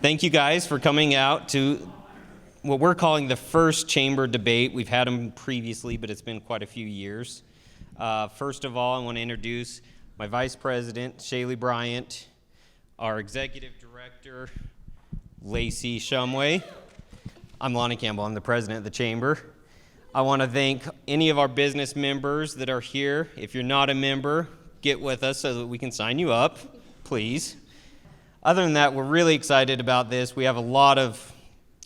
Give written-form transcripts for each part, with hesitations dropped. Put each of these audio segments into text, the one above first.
Thank you guys for coming out to what we're calling the first chamber debate. We've had them previously, but it's been quite a few years. First of all, I want to introduce my Vice President, Shaylee Bryant, our Executive Director, Lacey Shumway. I'm Lonnie Campbell. I'm the President of the Chamber. I want to thank any of our business members that are here. If you're not a member, get with us so that we can sign you up, please. Other than that, we're really excited about this. We have a lot of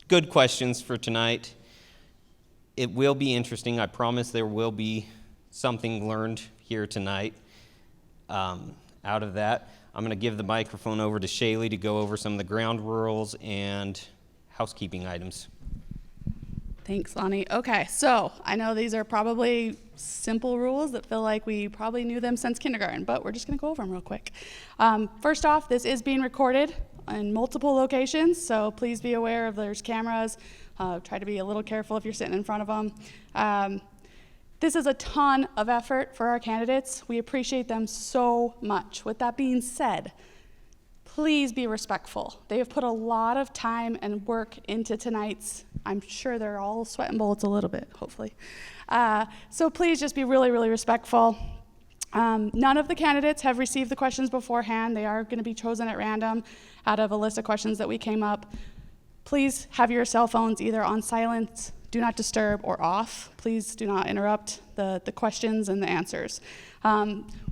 good questions for tonight. It will be interesting. I promise there will be something learned here tonight. Out of that, I'm going to give the microphone over to Shaylee to go over some of the ground rules and housekeeping items. Thanks, Lonnie. Okay, so I know these are probably simple rules that feel like we probably knew them since kindergarten, but we're just going to go over them real quick. First off, this is being recorded in multiple locations, so please be aware of there's cameras. Try to be a little careful if you're sitting in front of them. This is a ton of effort for our candidates. We appreciate them so much. With that being said, please be respectful. They have put a lot of time and work into tonight's. I'm sure they're all sweating bullets a little bit, hopefully. So please just be really, really respectful. None of the candidates have received the questions beforehand. They are going to be chosen at random out of a list of questions that we came up. Please have your cell phones either on silent, do not disturb, or off. Please do not interrupt the questions and the answers.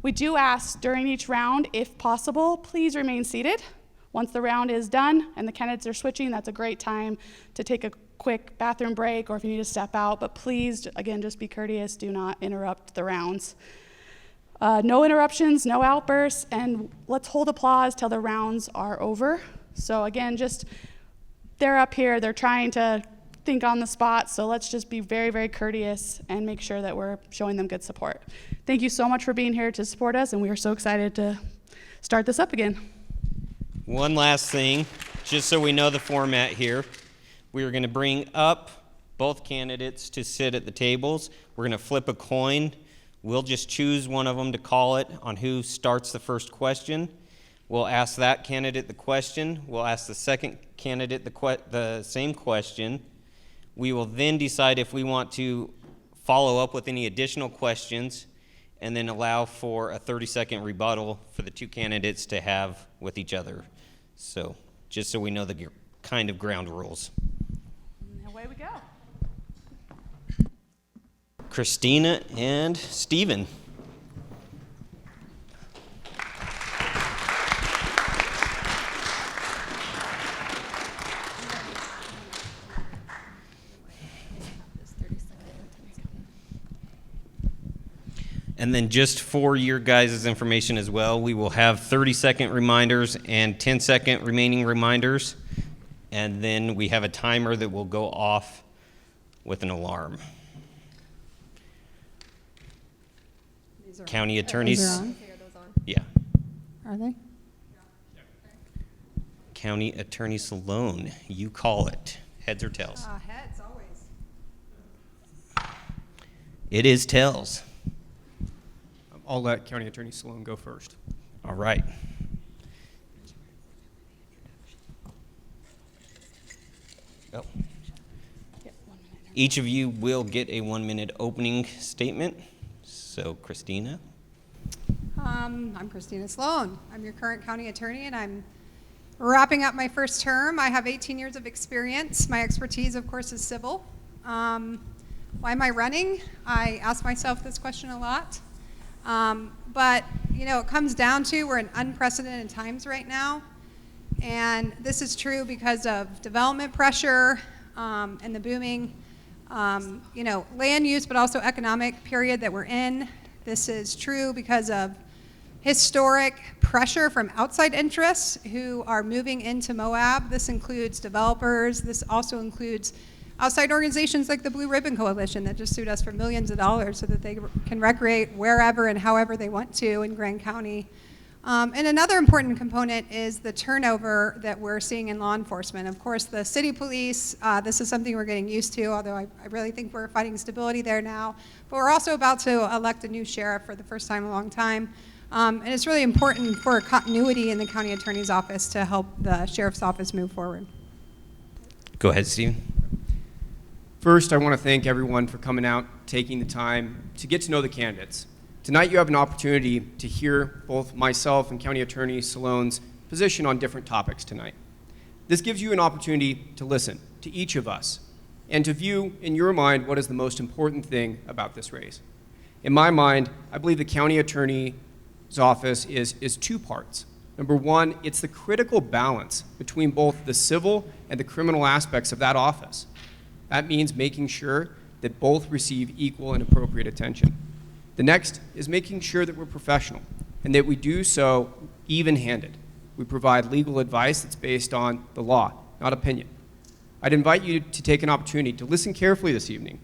We do ask during each round, if possible, please remain seated. Once the round is done and the candidates are switching, that's a great time to take a quick bathroom break or if you need to step out, but please, again, just be courteous, do not interrupt the rounds. No interruptions, no outbursts, and let's hold applause till the rounds are over. So again, just, they're up here, they're trying to think on the spot, so let's just be very, very courteous and make sure that we're showing them good support. Thank you so much for being here to support us, and we are so excited to start this up again. One last thing, just so we know the format here. We are going to bring up both candidates to sit at the tables. We're going to flip a coin. We'll just choose one of them to call it on who starts the first question. We'll ask that candidate the question. We'll ask the second candidate the same question. We will then decide if we want to follow up with any additional questions and then allow for a 30-second rebuttal for the two candidates to have with each other. So just so we know the kind of ground rules. And away we go. Christina and Stephen. And then just for your guys' information as well, we will have 30-second reminders and 10-second remaining reminders. And then we have a timer that will go off with an alarm. County attorneys. Are those on? Yeah. Are they? County Attorney Sloan, you call it. Heads or tails? Heads, always. It is tails. I'll let County Attorney Sloan go first. All right. Oh. Each of you will get a 1-minute opening statement. So, Christina. I'm Christina Sloan. I'm your current county attorney, and I'm wrapping up my first term. I have 18 years of experience. My expertise, of course, is civil. Why am I running? I ask myself this question a lot. But, you know, it comes down to we're in unprecedented times right now. And this is true because of development pressure and the booming, land use, but also economic period that we're in. This is true because of historic pressure from outside interests who are moving into Moab. This includes developers. This also includes outside organizations like the Blue Ribbon Coalition that just sued us for millions of dollars so that they can recreate wherever and however they want to in Grand County. And another important component is the turnover that we're seeing in law enforcement. Of course, the city police, this is something we're getting used to, although I really think we're finding stability there now. But we're also about to elect a new sheriff for the first time in a long time. And it's really important for continuity in the county attorney's office to help the sheriff's office move forward. Go ahead, Stephen. First, I want to thank everyone for coming out, taking the time to get to know the candidates. Tonight, you have an opportunity to hear both myself and County Attorney Sloan's position on different topics tonight. This gives you an opportunity to listen to each of us and to view in your mind what is the most important thing about this race. In my mind, I believe the county attorney's office is two parts. Number one, it's the critical balance between both the civil and the criminal aspects of that office. That means making sure that both receive equal and appropriate attention. The next is making sure that we're professional and that we do so even-handed. We provide legal advice that's based on the law, not opinion. I'd invite you to take an opportunity to listen carefully this evening.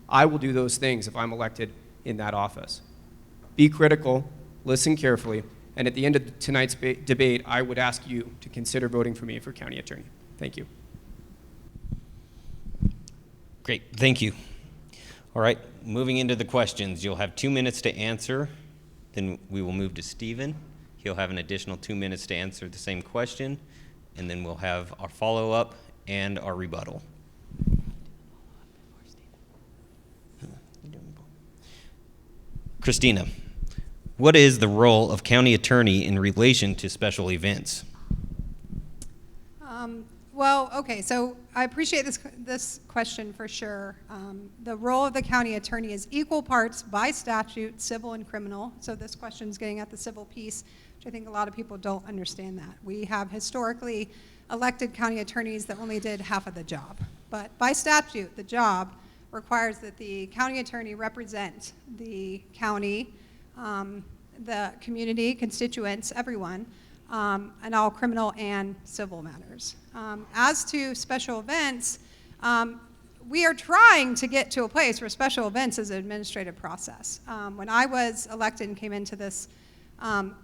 I will do those things if I'm elected in that office. Be critical, listen carefully, and at the end of tonight's debate, I would ask you to consider voting for me for county attorney. Thank you. Great, thank you. All right, moving into the questions. You'll have 2 minutes to answer. Then we will move to Stephen. He'll have an additional 2 minutes to answer the same question. And then we'll have our follow-up and our rebuttal. Christina, what is the role of county attorney in relation to special events? Well, okay, so I appreciate this question for sure. The role of the county attorney is equal parts by statute, civil and criminal. So this question is getting at the civil piece, which I think a lot of people don't understand that. We have historically elected county attorneys that only did half of the job. But by statute, the job requires that the county attorney represent the county, the community, constituents, everyone, and all criminal and civil matters. As to special events, we are trying to get to a place where special events is an administrative process. When I was elected and came into this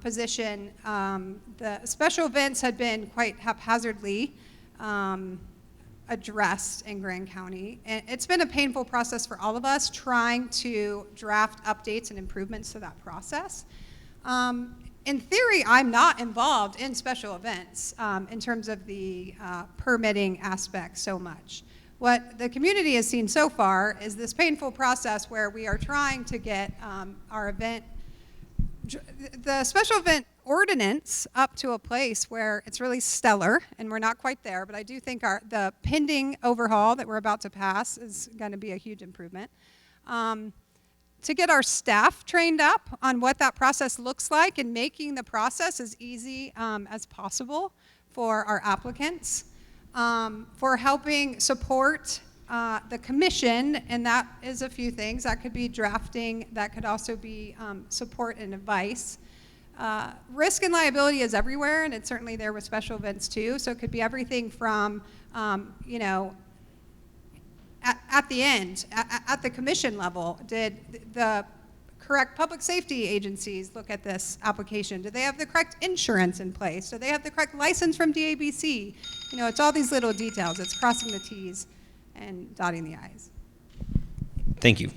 position, the special events had been quite haphazardly addressed in Grand County. And it's been a painful process for all of us trying to draft updates and improvements to that process. In theory, I'm not involved in special events in terms of the permitting aspect so much. What the community has seen so far is this painful process where we are trying to get our event, the special event ordinance up to a place where it's really stellar, and we're not quite there, but I do think the pending overhaul that we're about to pass is going to be a huge improvement. To get our staff trained up on what that process looks like and making the process as easy as possible for our applicants, for helping support the commission, and that is a few things. That could be drafting, that could also be support and advice. Risk and liability is everywhere, and it's certainly there with special events too, so it could be everything from, you know, at the end, at the commission level, did the correct public safety agencies look at this application? Do they have the correct insurance in place? Do they have the correct license from DABC? You know, it's all these little details. It's crossing the T's and dotting the I's. Thank you.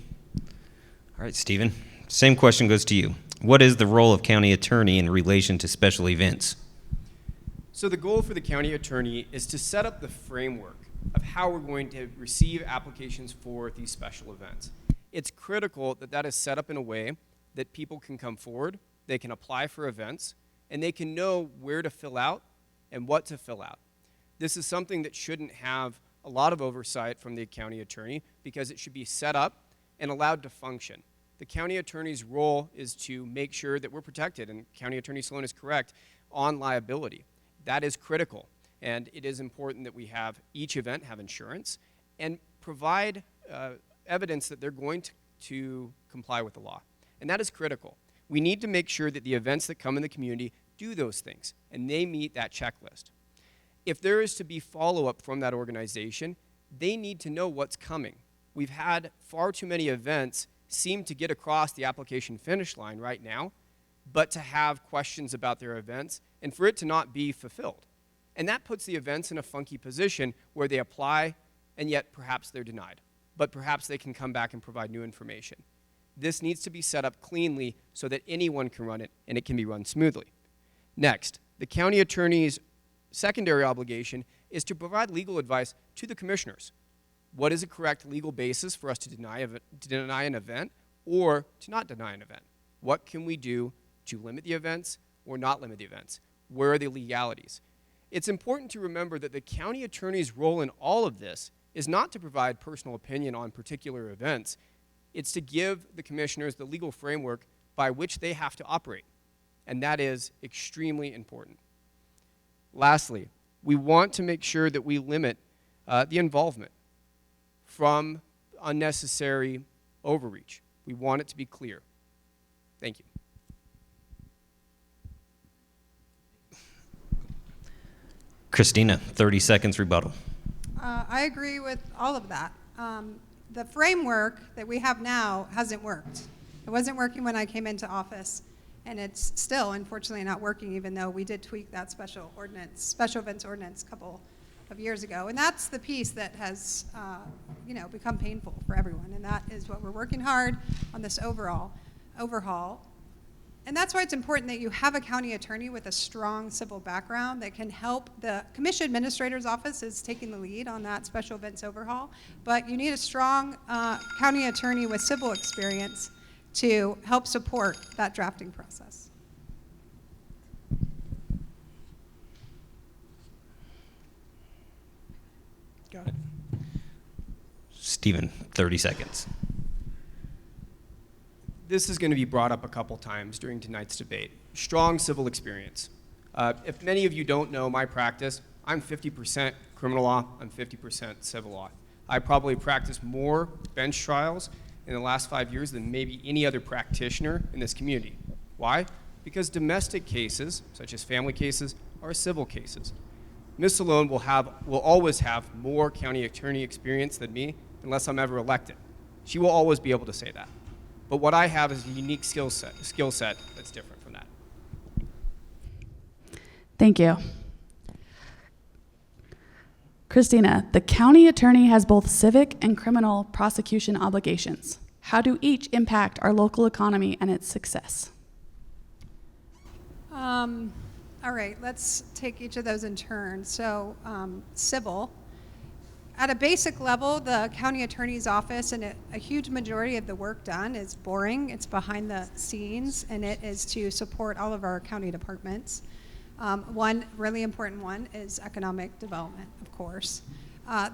All right, Stephen. Same question goes to you. What is the role of county attorney in relation to special events? So the goal for the county attorney is to set up the framework of how we're going to receive applications for these special events. It's critical that that is set up in a way that people can come forward, they can apply for events, and they can know where to fill out and what to fill out. This is something that shouldn't have a lot of oversight from the county attorney because it should be set up and allowed to function. The county attorney's role is to make sure that we're protected, and County Attorney Sloan is correct, on liability. That is critical. And it is important that we have each event have insurance and provide evidence that they're going to comply with the law. And that is critical. We need to make sure that the events that come in the community do those things and they meet that checklist. If there is to be follow-up from that organization, they need to know what's coming. We've had far too many events seem to get across the application finish line right now, but to have questions about their events and for it to not be fulfilled. And that puts the events in a funky position where they apply and yet perhaps they're denied. But perhaps they can come back and provide new information. This needs to be set up cleanly so that anyone can run it and it can be run smoothly. Next, the county attorney's secondary obligation is to provide legal advice to the commissioners. What is a correct legal basis for us to deny an event or to not deny an event? What can we do to limit the events or not limit the events? Where are the legalities? It's important to remember that the county attorney's role in all of this is not to provide personal opinion on particular events. It's to give the commissioners the legal framework by which they have to operate. And that is extremely important. Lastly, we want to make sure that we limit the involvement from unnecessary overreach. We want it to be clear. Thank you. Christina, 30 seconds rebuttal. I agree with all of that. The framework that we have now hasn't worked. It wasn't working when I came into office, and it's still, unfortunately, not working, even though we did tweak that special events ordinance a couple of years ago. And that's the piece that has become painful for everyone, and that is what we're working hard on this overhaul. And that's why it's important that you have a county attorney with a strong civil background that can help. The commission administrator's office is taking the lead on that special events overhaul, but you need a strong county attorney with civil experience to help support that drafting process. Got it. Stephen, 30 seconds. This is going to be brought up a couple times during tonight's debate. Strong civil experience. If many of you don't know my practice, I'm 50% criminal law, I'm 50% civil law. I probably practiced more bench trials in the last 5 years than maybe any other practitioner in this community. Why? Because domestic cases, such as family cases, are civil cases. Ms. Sloan will always have more county attorney experience than me unless I'm ever elected. She will always be able to say that. But what I have is a unique skill set that's different from that. Thank you. Christina, the county attorney has both civic and criminal prosecution obligations. How do each impact our local economy and its success? All right, let's take each of those in turn. So, civil. At a basic level, the county attorney's office and a huge majority of the work done is boring. It's behind the scenes, and it is to support all of our county departments. One really important one is economic development, of course.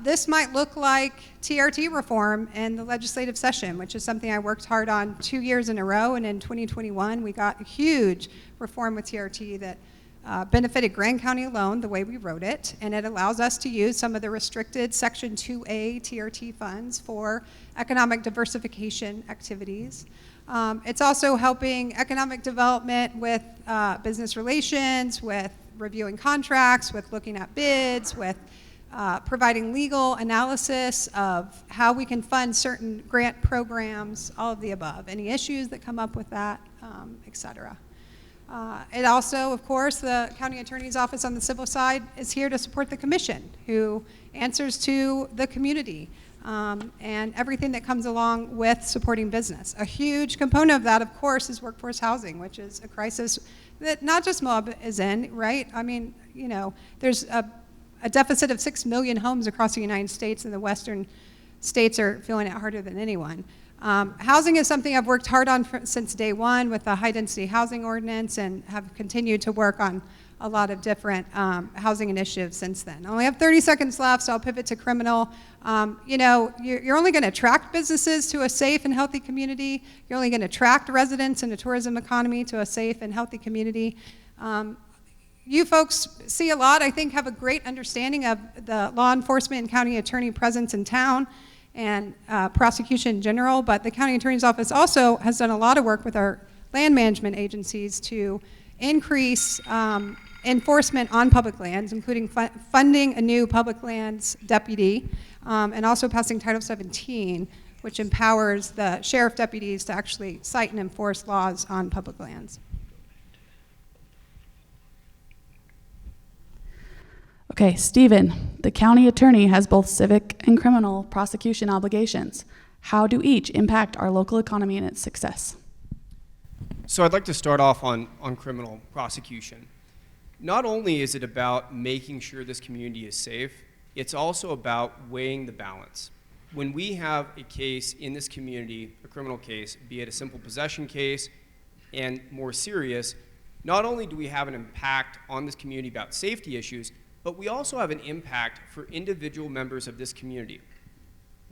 This might look like TRT reform in the legislative session, which is something I worked hard on 2 years in a row, and in 2021 we got a huge reform with TRT that benefited Grand County alone the way we wrote it, and it allows us to use some of the restricted Section 2A TRT funds for economic diversification activities. It's also helping economic development with business relations, with reviewing contracts, with looking at bids, with providing legal analysis of how we can fund certain grant programs, all of the above, any issues that come up with that, et cetera. It also, of course, the county attorney's office on the civil side is here to support the commission, who answers to the community and everything that comes along with supporting business. A huge component of that, of course, is workforce housing, which is a crisis that not just Moab is in, right? I mean, there's a deficit of 6 million homes across the United States, and the western states are feeling it harder than anyone. Housing is something I've worked hard on since day one with the high-density housing ordinance, and have continued to work on a lot of different housing initiatives since then. I only have 30 seconds left, so I'll pivot to criminal. You're only going to attract businesses to a safe and healthy community. You're only going to attract residents in a tourism economy to a safe and healthy community. You folks see a lot, I think, have a great understanding of the law enforcement and county attorney presence in town, and prosecution in general, but the county attorney's office also has done a lot of work with our land management agencies to increase enforcement on public lands, including funding a new public lands deputy, and also passing Title 17, which empowers the sheriff deputies to actually cite and enforce laws on public lands. Okay, Stephen, the county attorney has both civic and criminal prosecution obligations. How do each impact our local economy and its success? So I'd like to start off on criminal prosecution. Not only is it about making sure this community is safe, it's also about weighing the balance. When we have a case in this community, a criminal case, be it a simple possession case and more serious, not only do we have an impact on this community about safety issues, but we also have an impact for individual members of this community.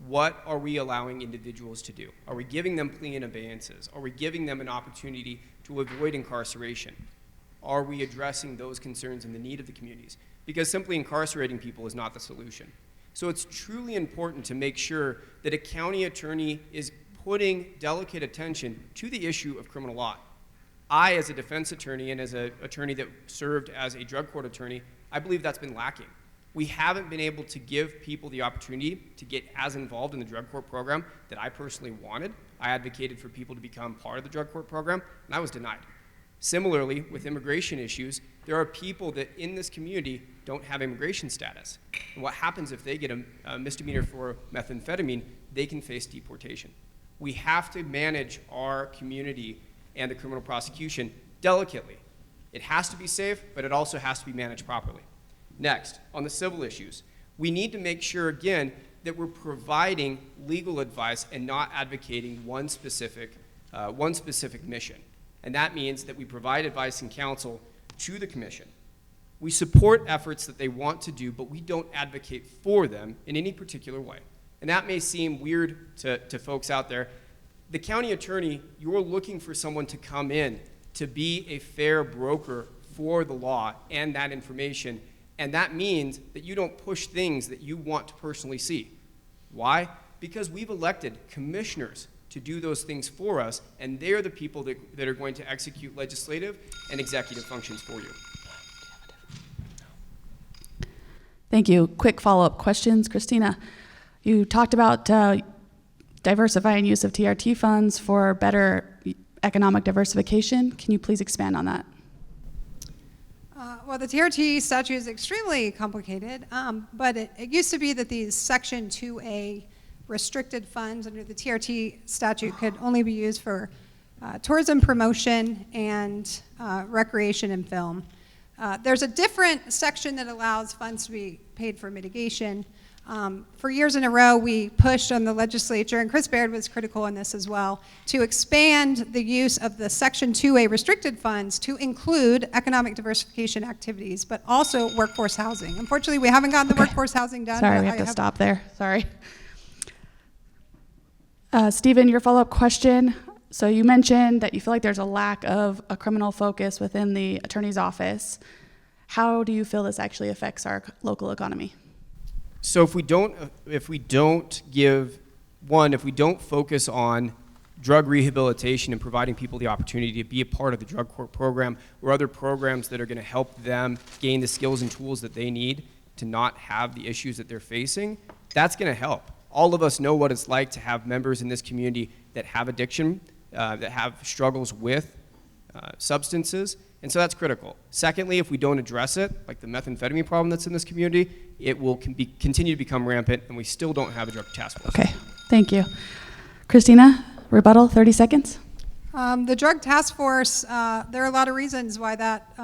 What are we allowing individuals to do? Are we giving them plea and abeyances? Are we giving them an opportunity to avoid incarceration? Are we addressing those concerns and the need of the communities? Because simply incarcerating people is not the solution. So it's truly important to make sure that a county attorney is putting delicate attention to the issue of criminal law. I, as a defense attorney and as an attorney that served as a drug court attorney, I believe that's been lacking. We haven't been able to give people the opportunity to get as involved in the drug court program that I personally wanted. I advocated for people to become part of the drug court program, and I was denied. Similarly, with immigration issues, there are people that in this community don't have immigration status. And what happens if they get a misdemeanor for methamphetamine, they can face deportation. We have to manage our community and the criminal prosecution delicately. It has to be safe, but it also has to be managed properly. Next, on the civil issues, we need to make sure, again, that we're providing legal advice and not advocating one specific mission. And that means that we provide advice and counsel to the commission. We support efforts that they want to do, but we don't advocate for them in any particular way. And that may seem weird to folks out there. The county attorney, you're looking for someone to come in to be a fair broker for the law and that information. And that means that you don't push things that you want to personally see. Why? Because we've elected commissioners to do those things for us, and they're the people that are going to execute legislative and executive functions for you. Thank you. Quick follow-up questions. Christina, you talked about diversifying use of TRT funds for better economic diversification. Can you please expand on that? Well, the TRT statute is extremely complicated, but it used to be that these Section 2A restricted funds under the TRT statute could only be used for tourism promotion and recreation and film. There's a different section that allows funds to be paid for mitigation. For years in a row, we pushed on the legislature, and Chris Baird was critical in this as well, to expand the use of the Section 2A restricted funds to include economic diversification activities, but also workforce housing. Unfortunately, we haven't gotten the workforce housing done. Sorry, we have to stop there. Sorry. Stephen, your follow-up question. So you mentioned that you feel like there's a lack of a criminal focus within the attorney's office. How do you feel this actually affects our local economy? So if we don't focus on drug rehabilitation and providing people the opportunity to be a part of the drug court program or other programs that are going to help them gain the skills and tools that they need to not have the issues that they're facing, that's going to help. All of us know what it's like to have members in this community that have addiction, that have struggles with substances, and so that's critical. Secondly, if we don't address it, like the methamphetamine problem that's in this community, it will continue to become rampant, and we still don't have a drug task force. Okay, thank you. Christina, rebuttal, 30 seconds. The drug task force, there are a lot of reasons why that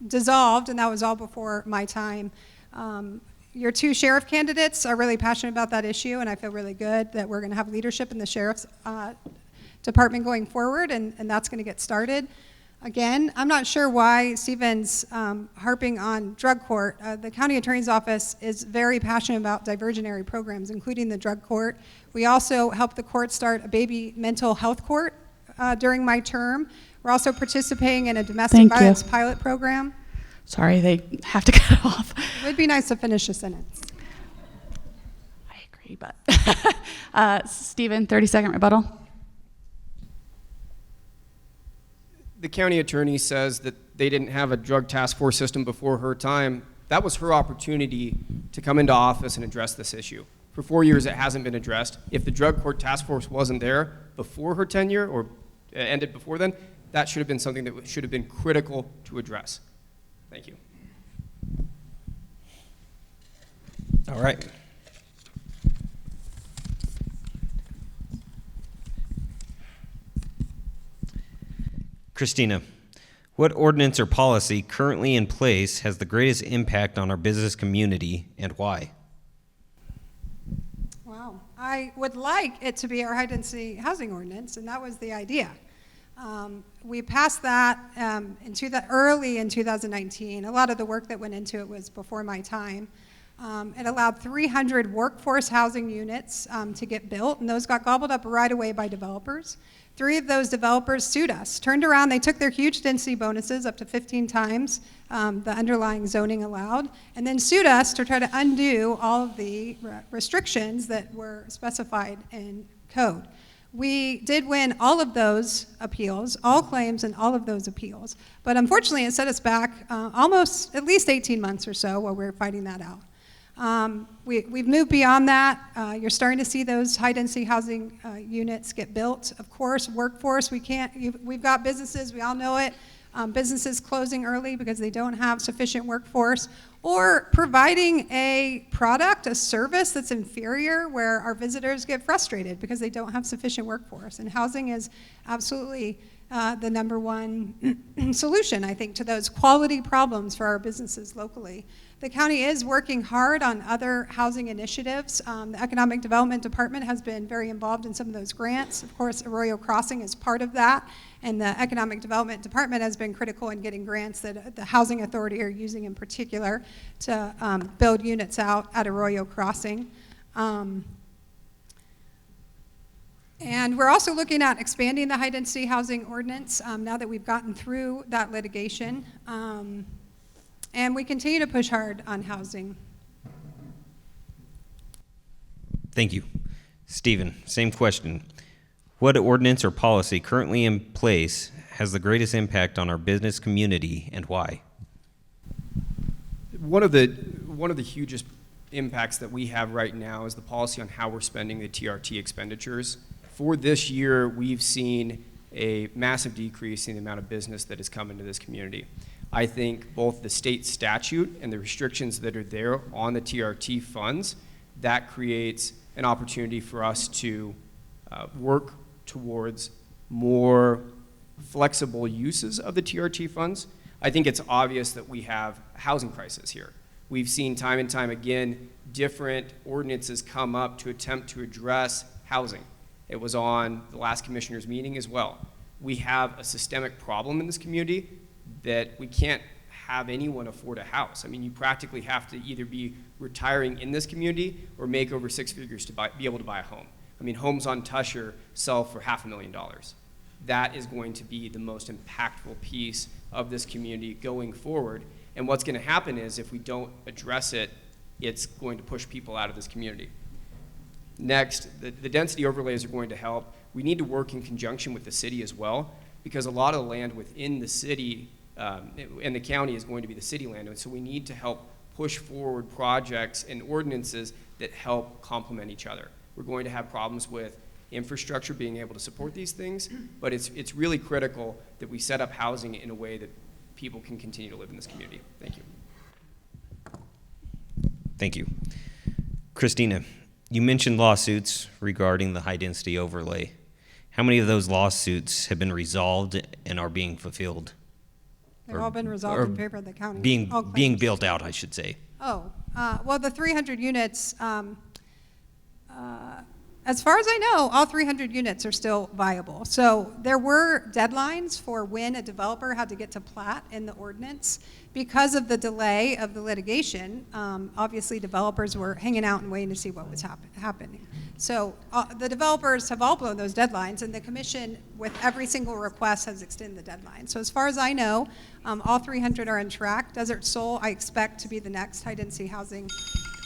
dissolved, and that was all before my time. Your two sheriff candidates are really passionate about that issue, and I feel really good that we're going to have leadership in the sheriff's department going forward, and that's going to get started. Again, I'm not sure why Stephen's harping on drug court. The county attorney's office is very passionate about diversionary programs, including the drug court. We also helped the court start a baby mental health court during my term. We're also participating in a domestic violence pilot program. Sorry, they have to cut off. It would be nice to finish a sentence. I agree, but Stephen, 30-second rebuttal. The county attorney says that they didn't have a drug task force system before her time. That was her opportunity to come into office and address this issue. For 4 years, it hasn't been addressed. If the drug court task force wasn't there before her tenure or ended before then, that should have been something that should have been critical to address. Thank you. All right. Christina, what ordinance or policy currently in place has the greatest impact on our business community and why? Wow. I would like it to be our high-density housing ordinance, and that was the idea. We passed that early in 2019. A lot of the work that went into it was before my time. It allowed 300 workforce housing units to get built, and those got gobbled up right away by developers. 3 of those developers sued us, turned around, they took their huge density bonuses up to 15 times the underlying zoning allowed, and then sued us to try to undo all of the restrictions that were specified in code. We did win all of those appeals, all claims in all of those appeals, but unfortunately it set us back almost at least 18 months or so while we were fighting that out. We've moved beyond that. You're starting to see those high-density housing units get built. Of course, workforce, we've got businesses, we all know it, businesses closing early because they don't have sufficient workforce, or providing a product, a service that's inferior where our visitors get frustrated because they don't have sufficient workforce. And housing is absolutely the number one solution, I think, to those quality problems for our businesses locally. The county is working hard on other housing initiatives. The Economic Development Department has been very involved in some of those grants. Of course, Arroyo Crossing is part of that, and the Economic Development Department has been critical in getting grants that the Housing Authority are using in particular to build units out at Arroyo Crossing. And we're also looking at expanding the high-density housing ordinance now that we've gotten through that litigation. And we continue to push hard on housing. Thank you. Stephen, same question. What ordinance or policy currently in place has the greatest impact on our business community and why? One of the hugest impacts that we have right now is the policy on how we're spending the TRT expenditures. For this year, we've seen a massive decrease in the amount of business that has come into this community. I think both the state statute and the restrictions that are there on the TRT funds, that creates an opportunity for us to work towards more flexible uses of the TRT funds. I think it's obvious that we have a housing crisis here. We've seen time and time again different ordinances come up to attempt to address housing. It was on the last commissioner's meeting as well. We have a systemic problem in this community that we can't have anyone afford a house. I mean, you practically have to either be retiring in this community or make over 6 figures to be able to buy a home. I mean, homes on Tusher sell for $500,000. That is going to be the most impactful piece of this community going forward. And what's going to happen is if we don't address it, it's going to push people out of this community. Next, the density overlays are going to help. We need to work in conjunction with the city as well, because a lot of the land within the city and the county is going to be the city land, and so we need to help push forward projects and ordinances that help complement each other. We're going to have problems with infrastructure being able to support these things, but it's really critical that we set up housing in a way that people can continue to live in this community. Thank you. Thank you. Christina, you mentioned lawsuits regarding the high-density overlay. How many of those lawsuits have been resolved and are being fulfilled? They've all been resolved in favor of the county. Being built out, I should say. Oh, well, the 300 units, as far as I know, all 300 units are still viable. So there were deadlines for when a developer had to get to plat in the ordinance. Because of the delay of the litigation, obviously developers were hanging out and waiting to see what was happening. So the developers have all blown those deadlines, and the commission, with every single request, has extended the deadline. So as far as I know, all 300 are on track. Desert Soul, I expect to be the next high-density housing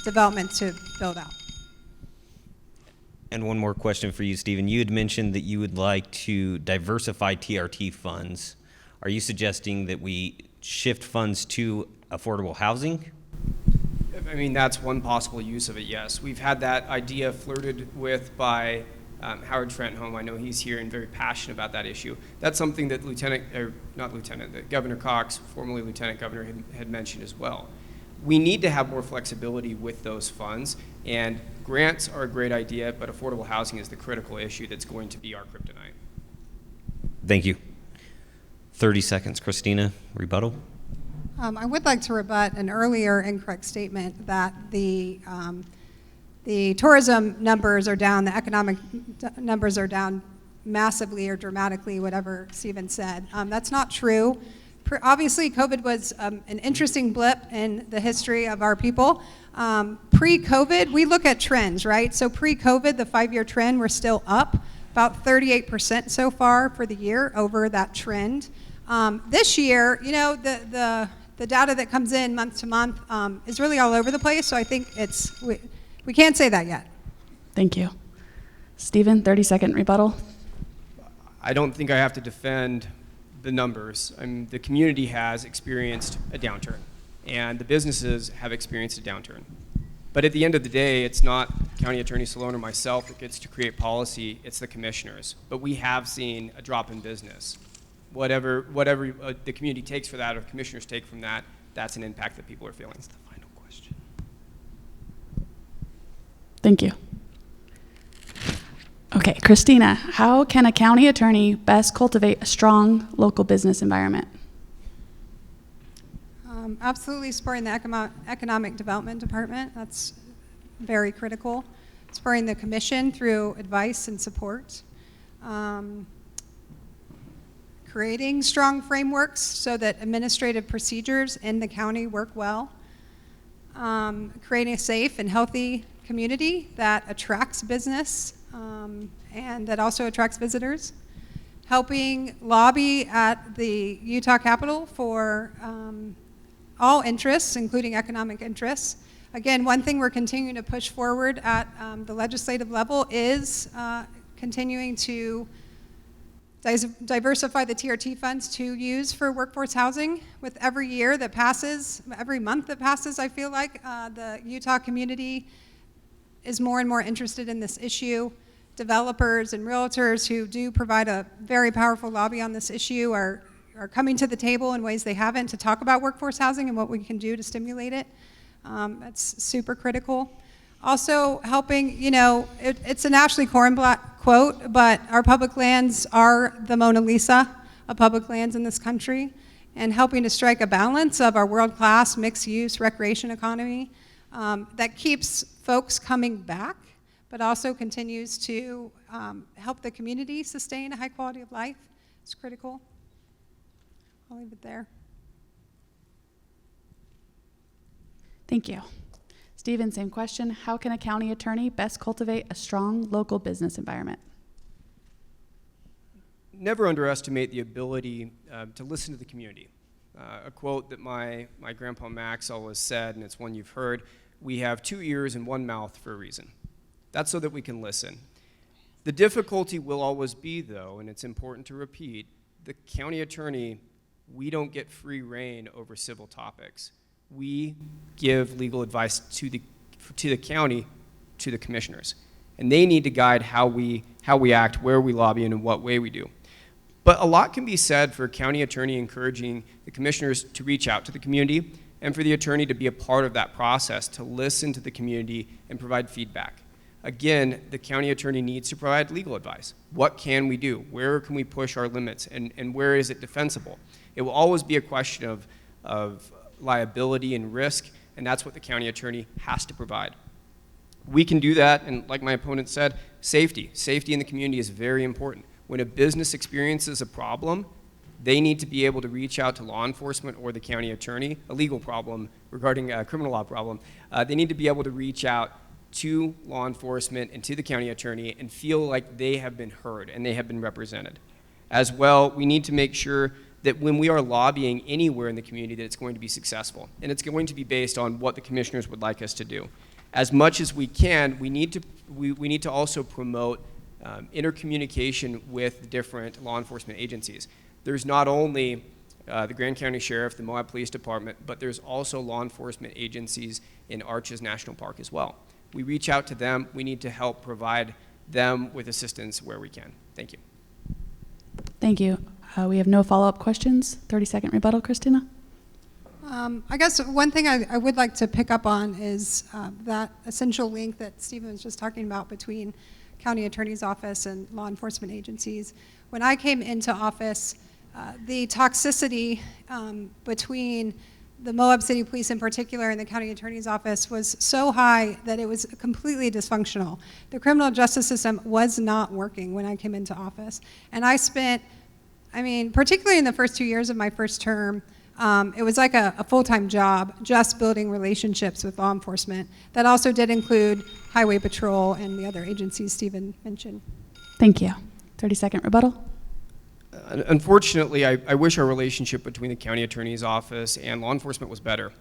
development to build out. And one more question for you, Stephen. You had mentioned that you would like to diversify TRT funds. Are you suggesting that we shift funds to affordable housing? I mean, that's one possible use of it, yes. We've had that idea flirted with by Howard Trenholm. I know he's here and very passionate about that issue. That's something that that Governor Cox, formerly Lieutenant Governor, had mentioned as well. We need to have more flexibility with those funds, and grants are a great idea, but affordable housing is the critical issue that's going to be our kryptonite. Thank you. 30 seconds. Christina, rebuttal. I would like to rebut an earlier incorrect statement that the tourism numbers are down, the economic numbers are down massively or dramatically, whatever Stephen said. That's not true. Obviously, COVID was an interesting blip in the history of our people. Pre-COVID, we look at trends, right? So pre-COVID, the 5-year trend, we're still up about 38% so far for the year over that trend. This year, you know, the data that comes in month to month is really all over the place. So I think we can't say that yet. Thank you. Stephen, 30-second rebuttal. I don't think I have to defend the numbers. The community has experienced a downturn, and the businesses have experienced a downturn. But at the end of the day, it's not County Attorney Sloan or myself that gets to create policy, it's the commissioners. But we have seen a drop in business. Whatever the community takes for that, or commissioners take from that, that's an impact that people are feeling. That's the final question. Thank you. Okay, Christina, how can a county attorney best cultivate a strong local business environment? Absolutely supporting the economic development department. That's very critical. Supporting the commission through advice and support. Creating strong frameworks so that administrative procedures in the county work well. Creating a safe and healthy community that attracts business and that also attracts visitors. Helping lobby at the Utah Capitol for all interests, including economic interests. Again, one thing we're continuing to push forward at the legislative level is continuing to diversify the TRT funds to use for workforce housing. With every year that passes, every month that passes, I feel like the Utah community is more and more interested in this issue. Developers and realtors who do provide a very powerful lobby on this issue are coming to the table in ways they haven't to talk about workforce housing and what we can do to stimulate it. That's super critical. Also helping, you know, it's an Ashley Kornblatt quote, but our public lands are the Mona Lisa of public lands in this country, and helping to strike a balance of our world-class mixed-use recreation economy that keeps folks coming back, but also continues to help the community sustain a high quality of life. It's critical. I'll leave it there. Thank you. Stephen, same question. How can a county attorney best cultivate a strong local business environment? Never underestimate the ability to listen to the community. A quote that my grandpa Max always said, and it's one you've heard, we have 2 ears and 1 mouth for a reason. That's so that we can listen. The difficulty will always be, though, and it's important to repeat, the county attorney, we don't get free reign over civil topics. We give legal advice to the county, to the commissioners, and they need to guide how we act, where we lobby, and in what way we do. But a lot can be said for a county attorney encouraging the commissioners to reach out to the community, and for the attorney to be a part of that process, to listen to the community and provide feedback. Again, the county attorney needs to provide legal advice. What can we do? Where can we push our limits? And where is it defensible? It will always be a question of liability and risk, and that's what the county attorney has to provide. We can do that, and like my opponent said, safety. Safety in the community is very important. When a business experiences a problem, they need to be able to reach out to law enforcement or the county attorney, a legal problem regarding a criminal law problem. They need to be able to reach out to law enforcement and to the county attorney and feel like they have been heard and they have been represented. As well, we need to make sure that when we are lobbying anywhere in the community that it's going to be successful, and it's going to be based on what the commissioners would like us to do. As much as we can, we need to also promote intercommunication with different law enforcement agencies. There's not only the Grand County Sheriff, the Moab Police Department, but there's also law enforcement agencies in Arches National Park as well. We reach out to them. We need to help provide them with assistance where we can. Thank you. Thank you. We have no follow-up questions. 30-second rebuttal, Christina. I guess one thing I would like to pick up on is that essential link that Stephen was just talking about between county attorney's office and law enforcement agencies. When I came into office, the toxicity between the Moab City Police in particular and the county attorney's office was so high that it was completely dysfunctional. The criminal justice system was not working when I came into office. And I spent, particularly in the first 2 years of my first term, it was like a full-time job just building relationships with law enforcement. That also did include Highway Patrol and the other agencies Stephen mentioned. Thank you. 30-second rebuttal. Unfortunately, I wish our relationship between the county attorney's office and law enforcement was better.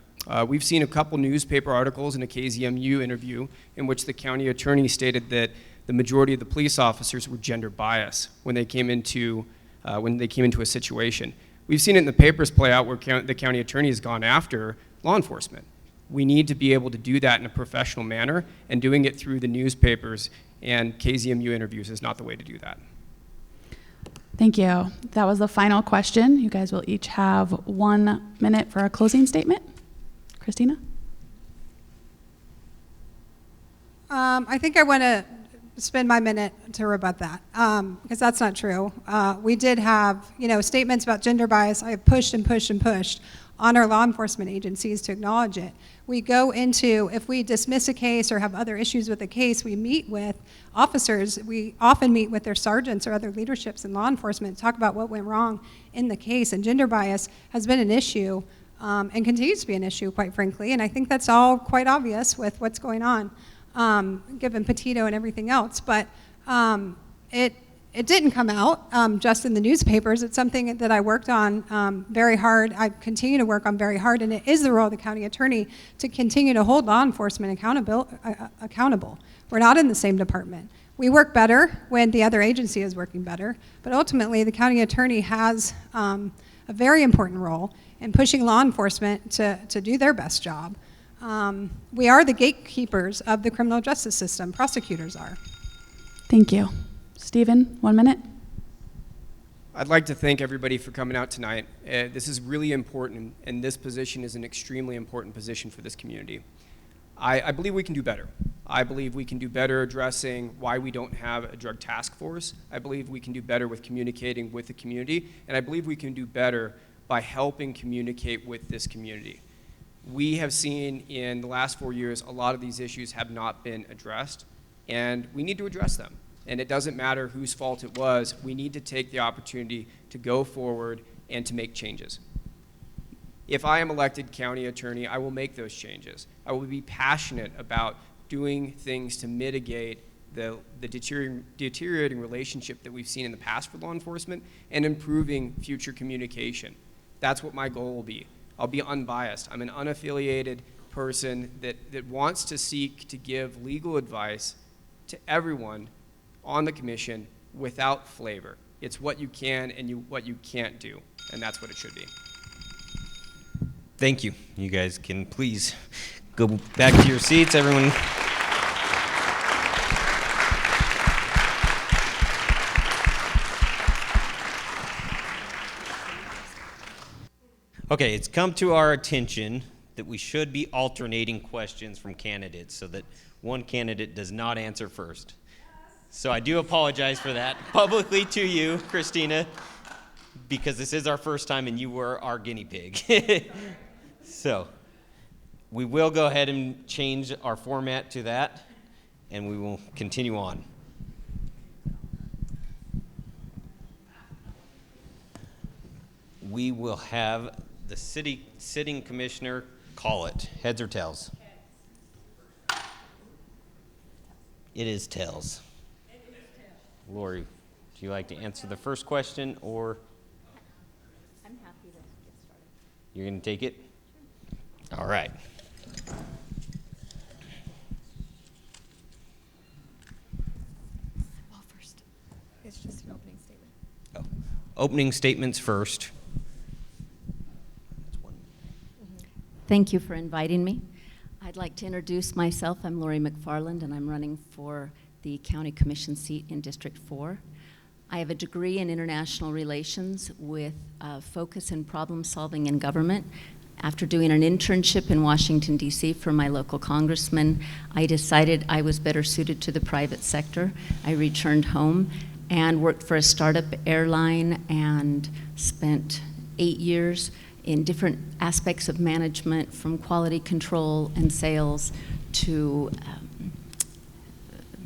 We've seen a couple newspaper articles and a KZMU interview in which the county attorney stated that the majority of the police officers were gender biased when they came into a situation. We've seen it in the papers play out where the county attorney has gone after law enforcement. We need to be able to do that in a professional manner, and doing it through the newspapers and KZMU interviews is not the way to do that. Thank you. That was the final question. You guys will each have 1 minute for a closing statement. Christina? I think I want to spend my minute to rebut that, because that's not true. We did have, statements about gender bias. I have pushed and pushed and pushed on our law enforcement agencies to acknowledge it. We go into, if we dismiss a case or have other issues with a case, we meet with officers. We often meet with their sergeants or other leaderships in law enforcement to talk about what went wrong in the case. And gender bias has been an issue and continues to be an issue, quite frankly. And I think that's all quite obvious with what's going on, given Petito and everything else. But it didn't come out just in the newspapers. It's something that I worked on very hard. I continue to work on very hard, and it is the role of the county attorney to continue to hold law enforcement accountable. We're not in the same department. We work better when the other agency is working better, but ultimately the county attorney has a very important role in pushing law enforcement to do their best job. We are the gatekeepers of the criminal justice system. Prosecutors are. Thank you. Stephen, 1 minute. I'd like to thank everybody for coming out tonight. This is really important, and this position is an extremely important position for this community. I believe we can do better. I believe we can do better addressing why we don't have a drug task force. I believe we can do better with communicating with the community, and I believe we can do better by helping communicate with this community. We have seen in the last 4 years a lot of these issues have not been addressed, and we need to address them. And it doesn't matter whose fault it was, we need to take the opportunity to go forward and to make changes. If I am elected county attorney, I will make those changes. I will be passionate about doing things to mitigate the deteriorating relationship that we've seen in the past for law enforcement and improving future communication. That's what my goal will be. I'll be unbiased. I'm an unaffiliated person that wants to seek to give legal advice to everyone on the commission without flavor. It's what you can and what you can't do, and that's what it should be. Thank you. You guys can please go back to your seats, everyone. Okay, it's come to our attention that we should be alternating questions from candidates so that one candidate does not answer first. So I do apologize for that publicly to you, Christina, because this is our first time and you were our guinea pig. So we will go ahead and change our format to that, and we will continue on. We will have the sitting commissioner call it. Heads or tails? It is tails. Lori, do you like to answer the first question, or? I'm happy to get started. You're going to take it? All right. Well, first, it's just an opening statement. Oh. Opening statements first. Thank you for inviting me. I'd like to introduce myself. I'm Lori McFarland, and I'm running for the County Commission seat in District 4. I have a degree in international relations with a focus in problem solving in government. After doing an internship in Washington, D.C. for my local congressman, I decided I was better suited to the private sector. I returned home and worked for a startup airline and spent 8 years in different aspects of management, from quality control and sales to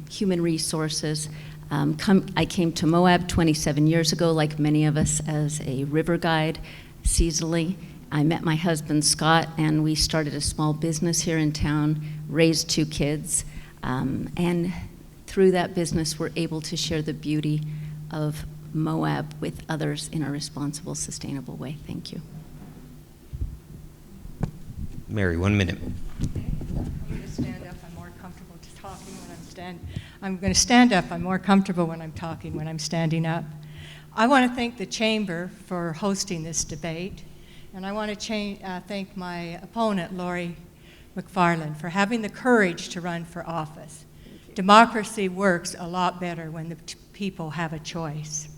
human resources. I came to Moab 27 years ago, like many of us, as a river guide seasonally. I met my husband, Scott, and we started a small business here in town, raised 2 kids, and through that business, we're able to share the beauty of Moab with others in a responsible, sustainable way. Thank you. Mary, 1 minute. I'm going to stand up. I'm more comfortable talking when I'm going to stand up. I'm more comfortable when I'm talking when I'm standing up. I want to thank the Chamber for hosting this debate, and I want to thank my opponent, Lloyd McFarland, for having the courage to run for office. Democracy works a lot better when the people have a choice.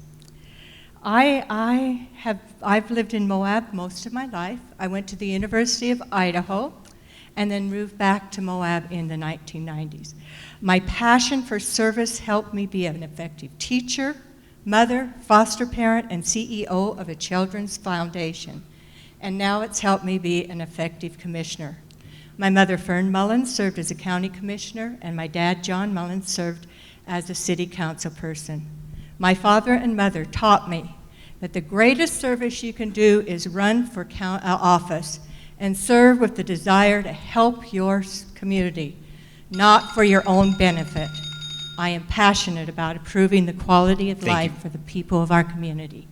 I've lived in Moab most of my life. I went to the University of Idaho and then moved back to Moab in the 1990s. My passion for service helped me be an effective teacher, mother, foster parent, and CEO of a children's foundation. And now it's helped me be an effective commissioner. My mother, Fern Mullins, served as a county commissioner, and my dad, John Mullins, served as a city council person. My father and mother taught me that the greatest service you can do is run for office and serve with the desire to help your community, not for your own benefit. I am passionate about improving the quality of life for the people of our community.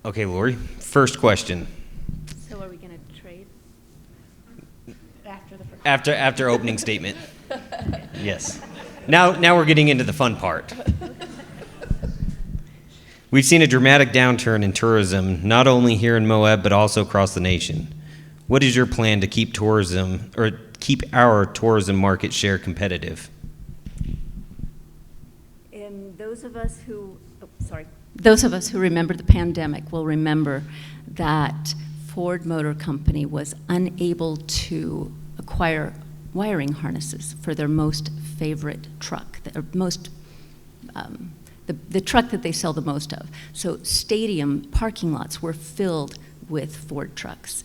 Okay, Lori, first question. So are we going to trade? After the first. After opening statement. Yes. Now we're getting into the fun part. We've seen a dramatic downturn in tourism, not only here in Moab, but also across the nation. What is your plan to keep our tourism market share competitive? And those of us who remember the pandemic will remember that Ford Motor Company was unable to acquire wiring harnesses for their most favorite truck, the truck that they sell the most of. So stadium parking lots were filled with Ford trucks,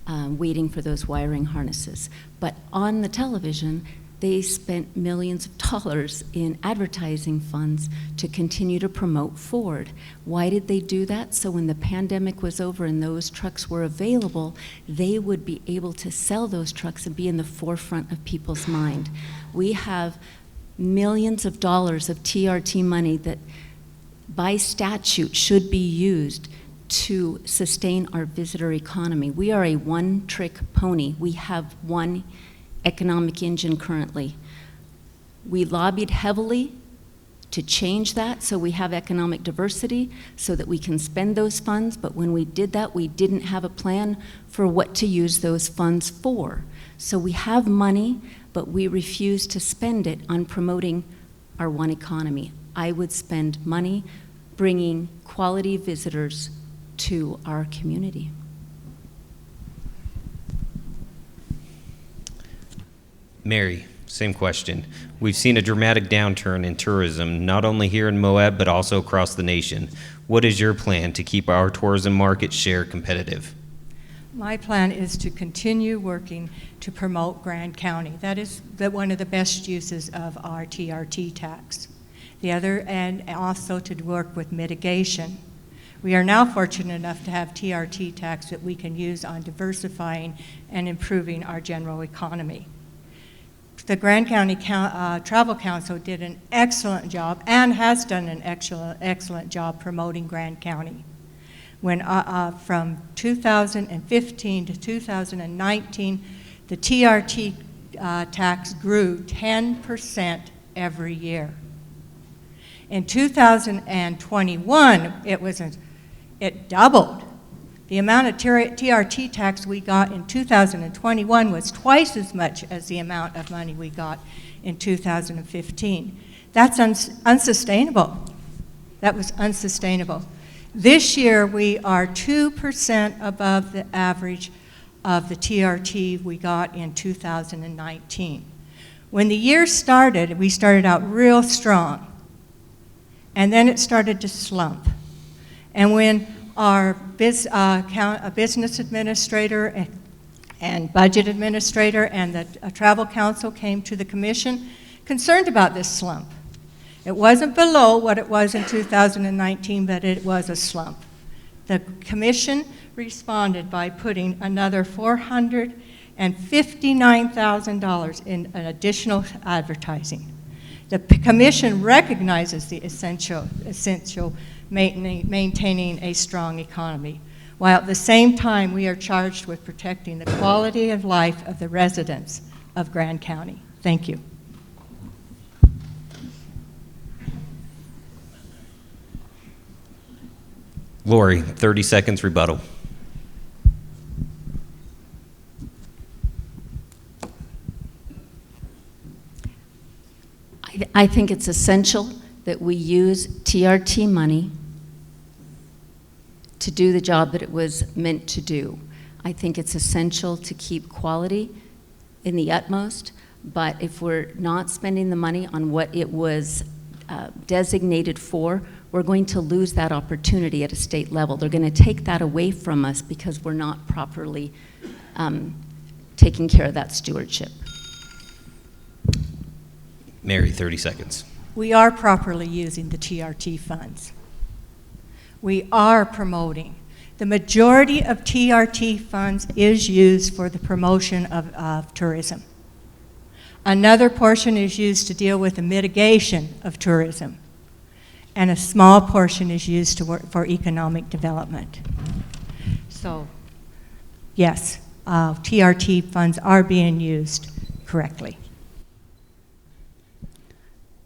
waiting for those wiring harnesses. But on the television, they spent millions of dollars in advertising funds to continue to promote Ford. Why did they do that? So when the pandemic was over and those trucks were available, they would be able to sell those trucks and be in the forefront of people's mind. We have millions of dollars of TRT money that by statute should be used to sustain our visitor economy. We are a one-trick pony. We have one economic engine currently. We lobbied heavily to change that so we have economic diversity so that we can spend those funds, but when we did that, we didn't have a plan for what to use those funds for. So we have money, but we refuse to spend it on promoting our one economy. I would spend money bringing quality visitors to our community. Mary, same question. We've seen a dramatic downturn in tourism, not only here in Moab, but also across the nation. What is your plan to keep our tourism market share competitive? My plan is to continue working to promote Grand County. That is one of the best uses of our TRT tax. The other, and also to work with mitigation. We are now fortunate enough to have TRT tax that we can use on diversifying and improving our general economy. The Grand County Travel Council did an excellent job and has done an excellent job promoting Grand County. When from 2015 to 2019, the TRT tax grew 10% every year. In 2021, it doubled. The amount of TRT tax we got in 2021 was twice as much as the amount of money we got in 2015. That's unsustainable. That was unsustainable. This year, we are 2% above the average of the TRT we got in 2019. When the year started, we started out real strong, and then it started to slump. And when our business administrator and budget administrator and the travel council came to the commission concerned about this slump. It wasn't below what it was in 2019, but it was a slump. The commission responded by putting another $459,000 in additional advertising. The commission recognizes the essential maintaining a strong economy, while at the same time we are charged with protecting the quality of life of the residents of Grand County. Thank you. Lori, 30 seconds rebuttal. I think it's essential that we use TRT money to do the job that it was meant to do. I think it's essential to keep quality in the utmost, but if we're not spending the money on what it was designated for, we're going to lose that opportunity at a state level. They're going to take that away from us because we're not properly taking care of that stewardship. Mary, 30 seconds. We are properly using the TRT funds. We are promoting. The majority of TRT funds is used for the promotion of tourism. Another portion is used to deal with the mitigation of tourism. And a small portion is used to work for economic development. So, yes, TRT funds are being used correctly.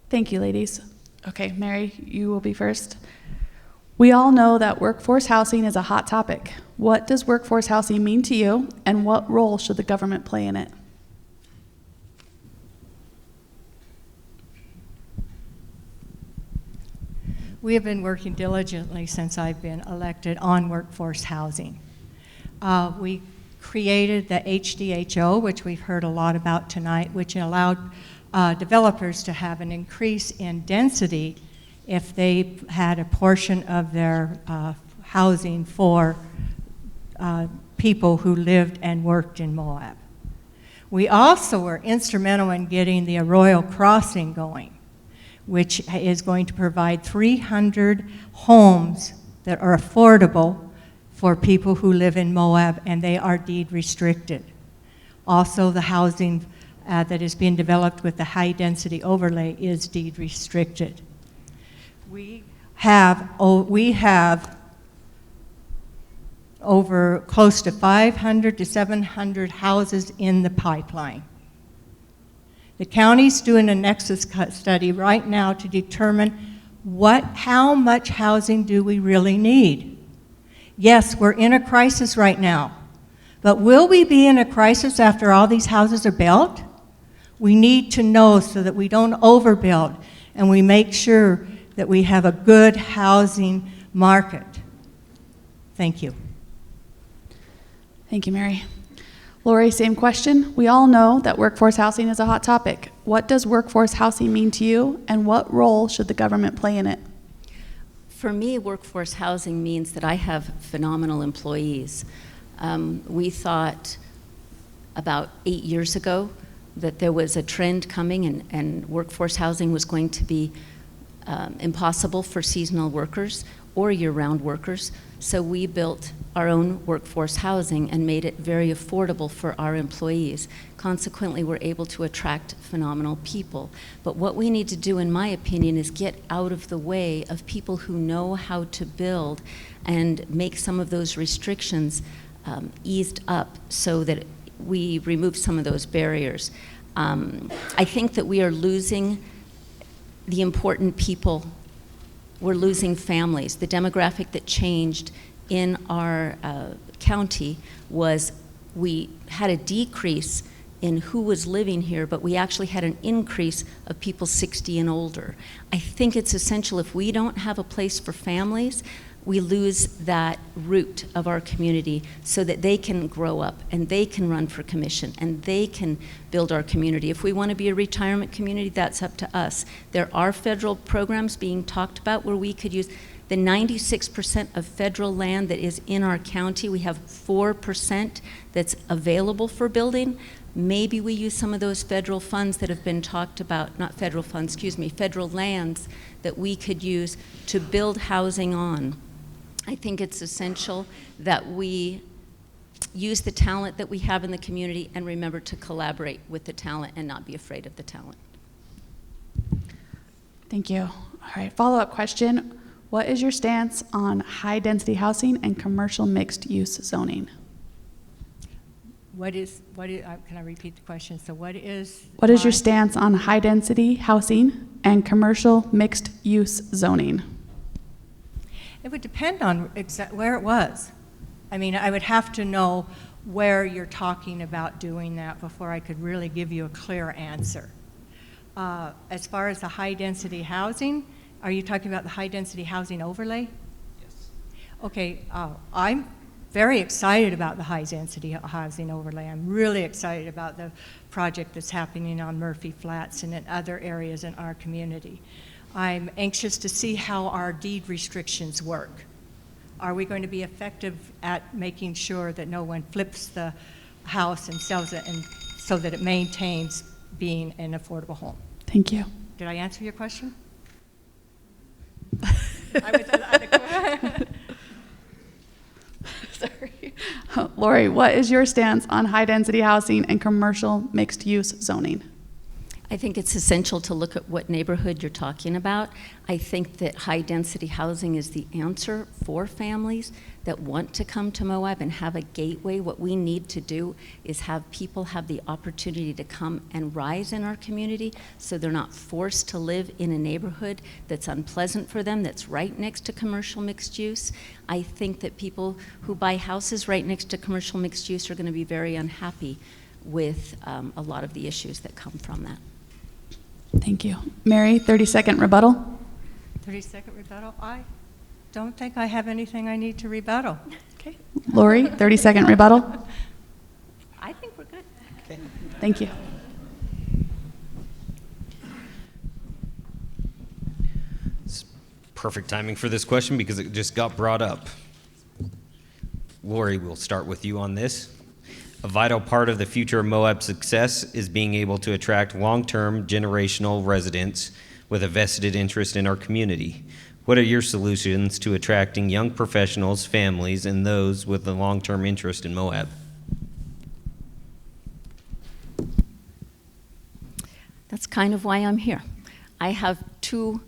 Thank you, ladies. Okay, Mary, you will be first. We all know that workforce housing is a hot topic. What does workforce housing mean to you, and what role should the government play in it? We have been working diligently since I've been elected on workforce housing. We created the HDHO, which we've heard a lot about tonight, which allowed developers to have an increase in density if they had a portion of their housing for people who lived and worked in Moab. We also were instrumental in getting the Arroyo Crossing going, which is going to provide 300 homes that are affordable for people who live in Moab, and they are deed restricted. Also, the housing that is being developed with the high density overlay is deed restricted. We have over close to 500 to 700 houses in the pipeline. The county's doing a nexus study right now to determine how much housing do we really need. Yes, we're in a crisis right now, but will we be in a crisis after all these houses are built? We need to know so that we don't overbuild and we make sure that we have a good housing market. Thank you. Thank you, Mary. Lori, same question. We all know that workforce housing is a hot topic. What does workforce housing mean to you, and what role should the government play in it? For me, workforce housing means that I have phenomenal employees. We thought about 8 years ago that there was a trend coming and workforce housing was going to be impossible for seasonal workers or year-round workers. So we built our own workforce housing and made it very affordable for our employees. Consequently, we're able to attract phenomenal people. But what we need to do, in my opinion, is get out of the way of people who know how to build and make some of those restrictions eased up so that we remove some of those barriers. I think that we are losing the important people. We're losing families. The demographic that changed in our county was we had a decrease in who was living here, but we actually had an increase of people 60 and older. I think it's essential if we don't have a place for families, we lose that root of our community so that they can grow up and they can run for commission and they can build our community. If we want to be a retirement community, that's up to us. There are federal programs being talked about where we could use the 96% of federal land that is in our county. We have 4% that's available for building. Maybe we use some of those federal funds that have been talked about, not federal funds, excuse me, federal lands that we could use to build housing on. I think it's essential that we use the talent that we have in the community and remember to collaborate with the talent and not be afraid of the talent. Thank you. All right, follow-up question. What is your stance on high-density housing and commercial mixed-use zoning? Can I repeat the question? So what is Your stance on high-density housing and commercial mixed-use zoning? It would depend on where it was. I mean, I would have to know where you're talking about doing that before I could really give you a clear answer. As far as the high-density housing, are you talking about the high-density housing overlay? Yes. Okay, I'm very excited about the high-density housing overlay. I'm really excited about the project that's happening on Murphy Flats and in other areas in our community. I'm anxious to see how our deed restrictions work. Are we going to be effective at making sure that no one flips the house and sells it, and so that it maintains being an affordable home? Thank you. Did I answer your question? Sorry. Lori, what is your stance on high-density housing and commercial mixed-use zoning? I think it's essential to look at what neighborhood you're talking about. I think that high-density housing is the answer for families that want to come to Moab and have a gateway. What we need to do is have people have the opportunity to come and rise in our community so they're not forced to live in a neighborhood that's unpleasant for them, that's right next to commercial mixed use. I think that people who buy houses right next to commercial mixed use are going to be very unhappy with a lot of the issues that come from that. Thank you. Mary, 30-second rebuttal. 30-second rebuttal? I don't think I have anything I need to rebuttal. Okay. Lori, 30-second rebuttal. I think we're good. Okay. Thank you. It's perfect timing for this question because it just got brought up. Lori, we'll start with you on this. A vital part of the future of Moab's success is being able to attract long-term generational residents with a vested interest in our community. What are your solutions to attracting young professionals, families, and those with a long-term interest in Moab? That's kind of why I'm here. I have two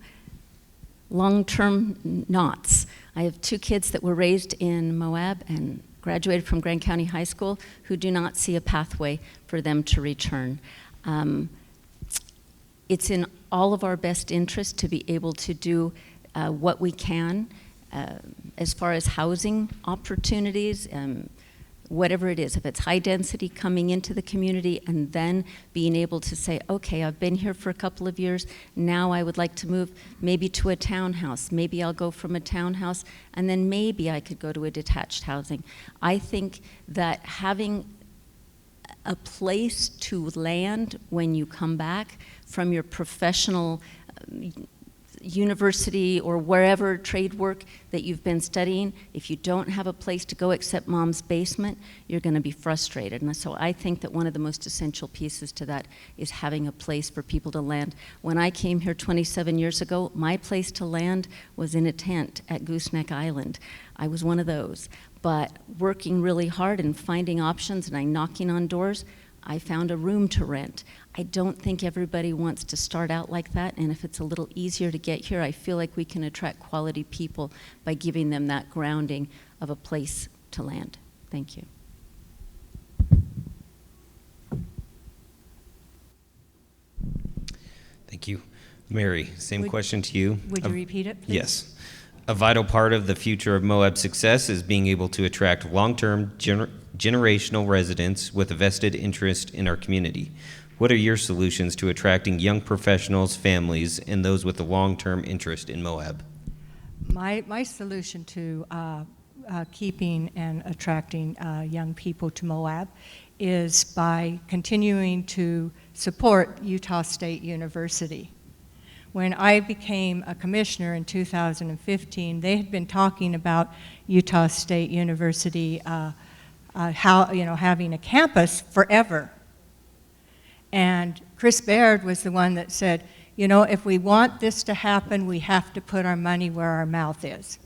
long-term knots. I have two kids that were raised in Moab and graduated from Grand County High School who do not see a pathway for them to return. It's in all of our best interest to be able to do what we can as far as housing opportunities, whatever it is, if it's high density coming into the community and then being able to say, okay, I've been here for a couple of years, now I would like to move maybe to a townhouse. Maybe I'll go from a townhouse and then maybe I could go to a detached housing. I think that having a place to land when you come back from your professional university or wherever trade work that you've been studying, if you don't have a place to go except mom's basement, you're going to be frustrated. And so I think that one of the most essential pieces to that is having a place for people to land. When I came here 27 years ago, my place to land was in a tent at Gooseneck Island. I was one of those. But working really hard and finding options and knocking on doors, I found a room to rent. I don't think everybody wants to start out like that, and if it's a little easier to get here, I feel like we can attract quality people by giving them that grounding of a place to land. Thank you. Thank you. Mary, same question to you. Would you repeat it, please? Yes. A vital part of the future of Moab's success is being able to attract long-term generational residents with a vested interest in our community. What are your solutions to attracting young professionals, families, and those with a long-term interest in Moab? My solution to keeping and attracting young people to Moab is by continuing to support Utah State University. When I became a commissioner in 2015, they had been talking about Utah State University having a campus forever. And Chris Baird was the one that said, if we want this to happen, we have to put our money where our mouth is.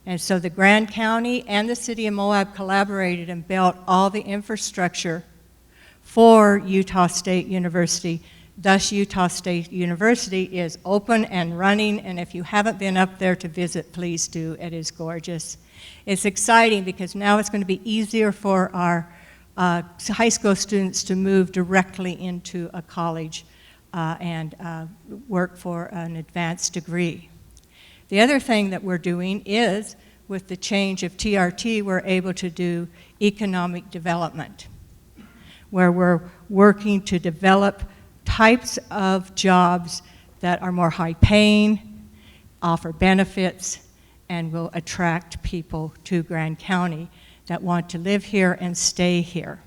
And so the Grand County and the city of Moab collaborated and built all the infrastructure for Utah State University. Thus, Utah State University is open and running, and if you haven't been up there to visit, please do. It is gorgeous. It's exciting because now it's going to be easier for our high school students to move directly into a college and work for an advanced degree. The other thing that we're doing is, with the change of TRT, we're able to do economic development, where we're working to develop types of jobs that are more high-paying, offer benefits, and will attract people to Grand County that want to live here and stay here.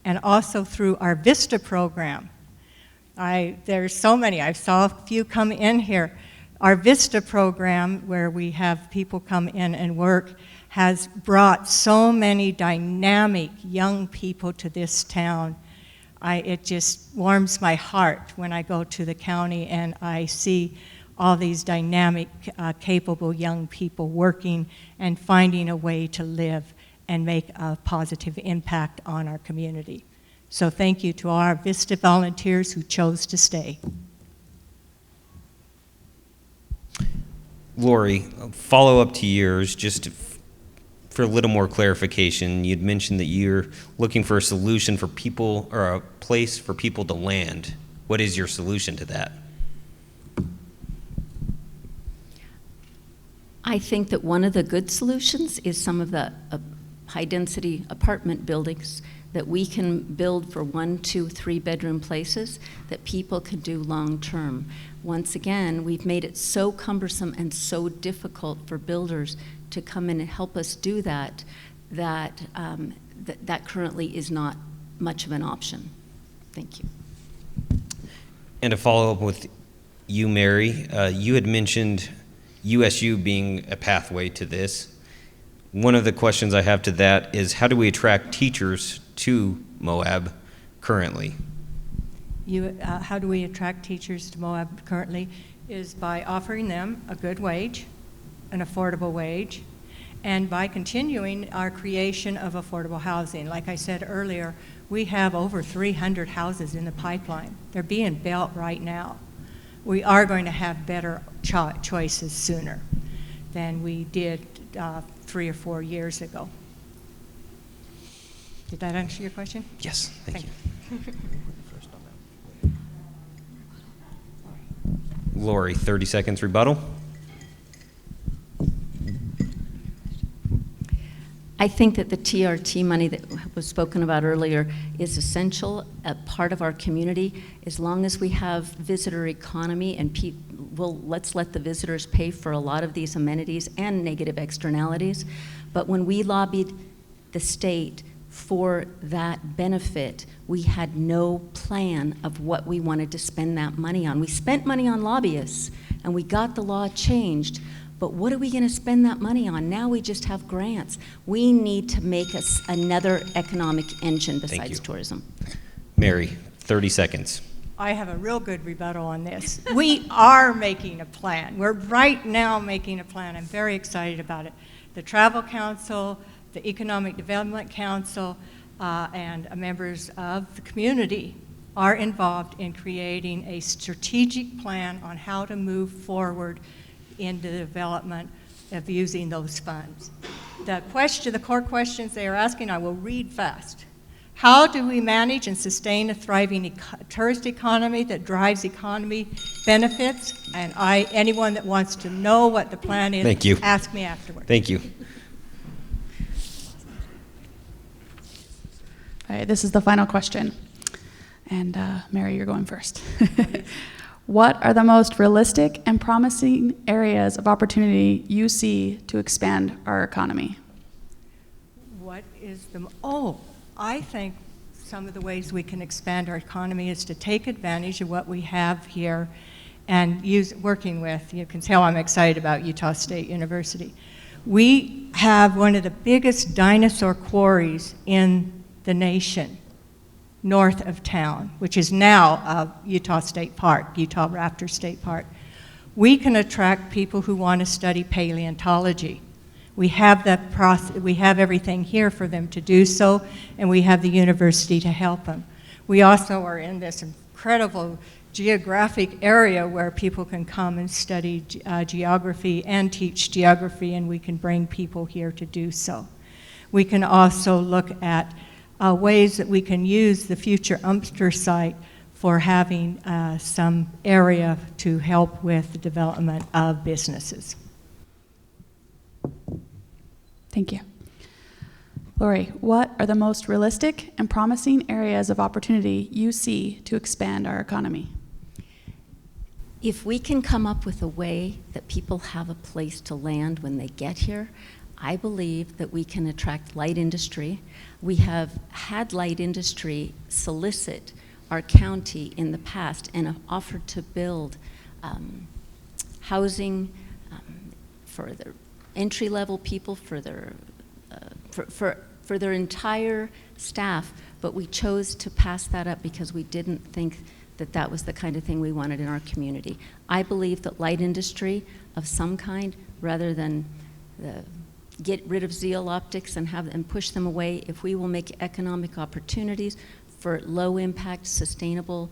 And also through our VISTA program. There's so many. I saw a few come in here. Our VISTA program, where we have people come in and work, has brought so many dynamic young people to this town. It just warms my heart when I go to the county and I see all these dynamic, capable young people working and finding a way to live and make a positive impact on our community. So thank you to all our VISTA volunteers who chose to stay. Lori, follow up to yours, just for a little more clarification. You'd mentioned that you're looking for a solution for people, or a place for people to land. What is your solution to that? I think that one of the good solutions is some of the high-density apartment buildings that we can build for 1, 2, 3-bedroom places that people can do long-term. Once again, we've made it so cumbersome and so difficult for builders to come in and help us do that, that currently is not much of an option. Thank you. And to follow up with you, Mary, you had mentioned USU being a pathway to this. One of the questions I have to that is, how do we attract teachers to Moab currently? How do we attract teachers to Moab currently is by offering them a good wage, an affordable wage, and by continuing our creation of affordable housing. Like I said earlier, we have over 300 houses in the pipeline. They're being built right now. We are going to have better choices sooner than we did 3 or 4 years ago. Did that answer your question? Yes, thank you. Lori, 30 seconds rebuttal. I think that the TRT money that was spoken about earlier is essential, a part of our community. As long as we have visitor economy and let's let the visitors pay for a lot of these amenities and negative externalities. But when we lobbied the state for that benefit, we had no plan of what we wanted to spend that money on. We spent money on lobbyists and we got the law changed. But what are we going to spend that money on? Now we just have grants. We need to make us another economic engine besides tourism. Mary, 30 seconds. I have a real good rebuttal on this. We are making a plan. We're right now making a plan. I'm very excited about it. The Travel Council, the Economic Development Council, and members of the community are involved in creating a strategic plan on how to move forward in the development of using those funds. The core questions they are asking, I will read fast. How do we manage and sustain a thriving tourist economy that drives economy benefits? And anyone that wants to know what the plan is, Thank you. Ask me afterwards. Thank you. All right, this is the final question. And Mary, you're going first. What are the most realistic and promising areas of opportunity you see to expand our economy? What is the, I think some of the ways we can expand our economy is to take advantage of what we have here and working with, you can tell I'm excited about Utah State University. We have one of the biggest dinosaur quarries in the nation, north of town, which is now Utah State Park, Utah Raptor State Park. We can attract people who want to study paleontology. We have that process, we have everything here for them to do so, and we have the university to help them. We also are in this incredible geographic area where people can come and study geography and teach geography, and we can bring people here to do so. We can also look at ways that we can use the future UMPSTER site for having some area to help with the development of businesses. Thank you. Lori, what are the most realistic and promising areas of opportunity you see to expand our economy? If we can come up with a way that people have a place to land when they get here, I believe that we can attract light industry. We have had light industry solicit our county in the past and have offered to build housing for their entry-level people, for their entire staff, but we chose to pass that up because we didn't think that that was the kind of thing we wanted in our community. I believe that light industry of some kind, rather than get rid of Zeal Optics and push them away, if we will make economic opportunities for low impact, sustainable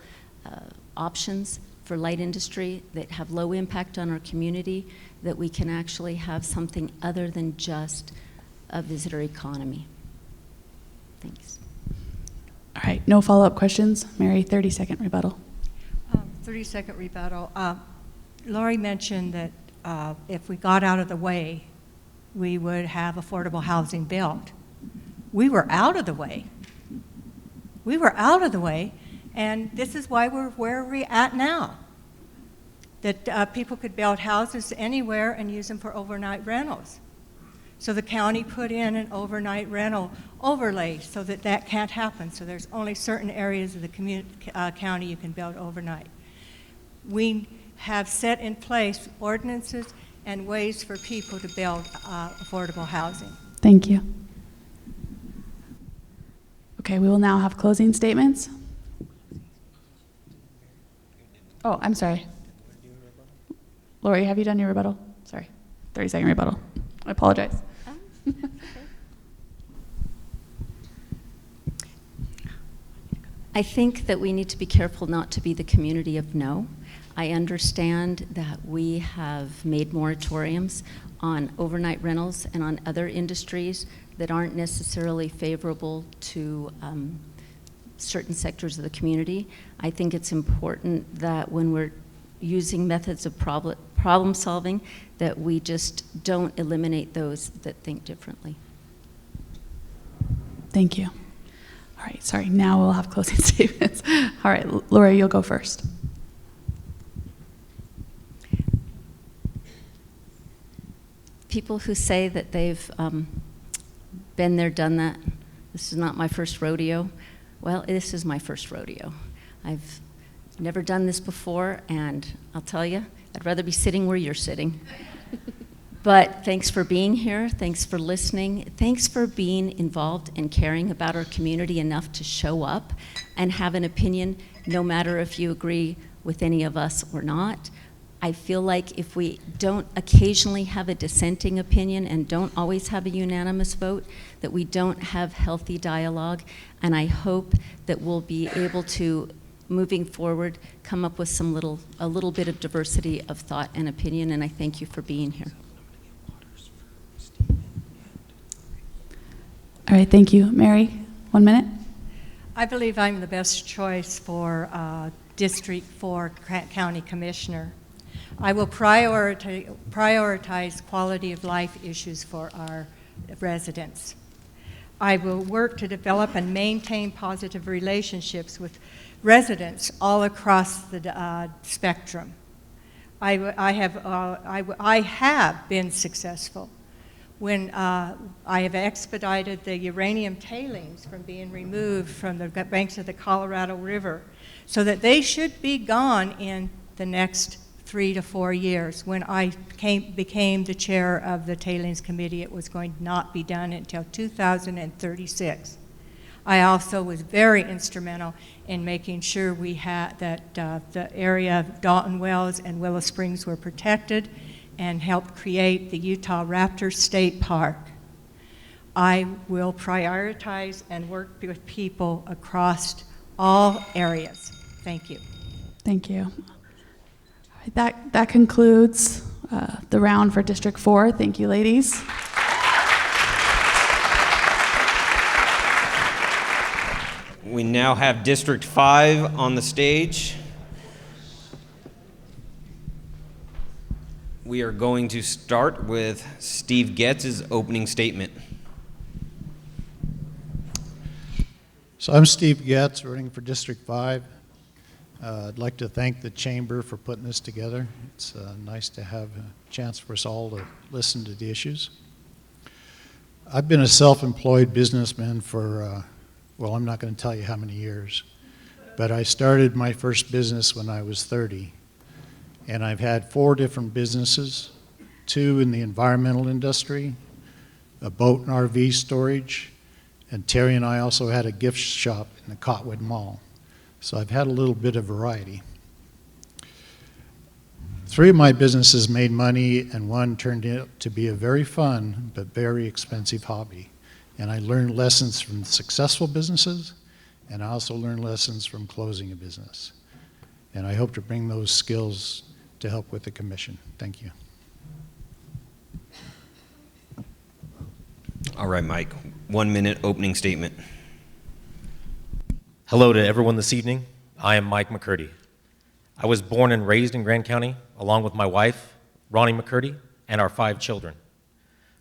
options for light industry that have low impact on our community, that we can actually have something other than just a visitor economy. Thanks. All right, no follow-up questions. Mary, 30-second rebuttal. 30-second rebuttal. Lori mentioned that if we got out of the way, we would have affordable housing built. We were out of the way. We were out of the way, and this is why we're where we're at now. That people could build houses anywhere and use them for overnight rentals. So the county put in an overnight rental overlay so that that can't happen. So there's only certain areas of the county you can build overnight. We have set in place ordinances and ways for people to build affordable housing. Thank you. Okay, we will now have closing statements. Oh, I'm sorry. Lori, have you done your rebuttal? Sorry, 30-second rebuttal. I apologize. I think that we need to be careful not to be the community of no. I understand that we have made moratoriums on overnight rentals and on other industries that aren't necessarily favorable to certain sectors of the community. I think it's important that when we're using methods of problem solving, that we just don't eliminate those that think differently. Thank you. All right, sorry, now we'll have closing statements. All right, Lori, you'll go first. People who say that they've been there, done that, this is not my first rodeo. Well, this is my first rodeo. I've never done this before, and I'll tell you, I'd rather be sitting where you're sitting. But thanks for being here. Thanks for listening. Thanks for being involved and caring about our community enough to show up and have an opinion, no matter if you agree with any of us or not. I feel like if we don't occasionally have a dissenting opinion and don't always have a unanimous vote, that we don't have healthy dialogue. And I hope that we'll be able to, moving forward, come up with a little bit of diversity of thought and opinion. And I thank you for being here. All right, thank you. Mary, 1 minute. I believe I'm the best choice for District 4 County Commissioner. I will prioritize quality of life issues for our residents. I will work to develop and maintain positive relationships with residents all across the spectrum. I have been successful when I have expedited the uranium tailings from being removed from the banks of the Colorado River, so that they should be gone in the next 3 to 4 years. When I became the chair of the Tailings Committee, it was going to not be done until 2036. I also was very instrumental in making sure we had that the area of Dalton Wells and Willow Springs were protected, and helped create the Utah Raptor State Park. I will prioritize and work with people across all areas. Thank you. Thank you. All right, that concludes the round for District 4. Thank you, ladies. We now have District 5 on the stage. We are going to start with Steve Getz's opening statement. So I'm Steve Getz, running for District 5. I'd like to thank the Chamber for putting this together. It's nice to have a chance for us all to listen to the issues. I've been a self-employed businessman for, well, I'm not going to tell you how many years, but I started my first business when I was 30. And I've had 4 different businesses, 2 in the environmental industry, a boat and RV storage, and Terry and I also had a gift shop in the Cotwood Mall. So I've had a little bit of variety. 3 of my businesses made money, and 1 turned out to be a very fun but very expensive hobby. And I learned lessons from successful businesses, and I also learned lessons from closing a business. And I hope to bring those skills to help with the commission. Thank you. All right, Mike, 1 minute opening statement. Hello to everyone this evening. I am Mike McCurdy. I was born and raised in Grand County, along with my wife, Ronnie McCurdy, and our 5 children.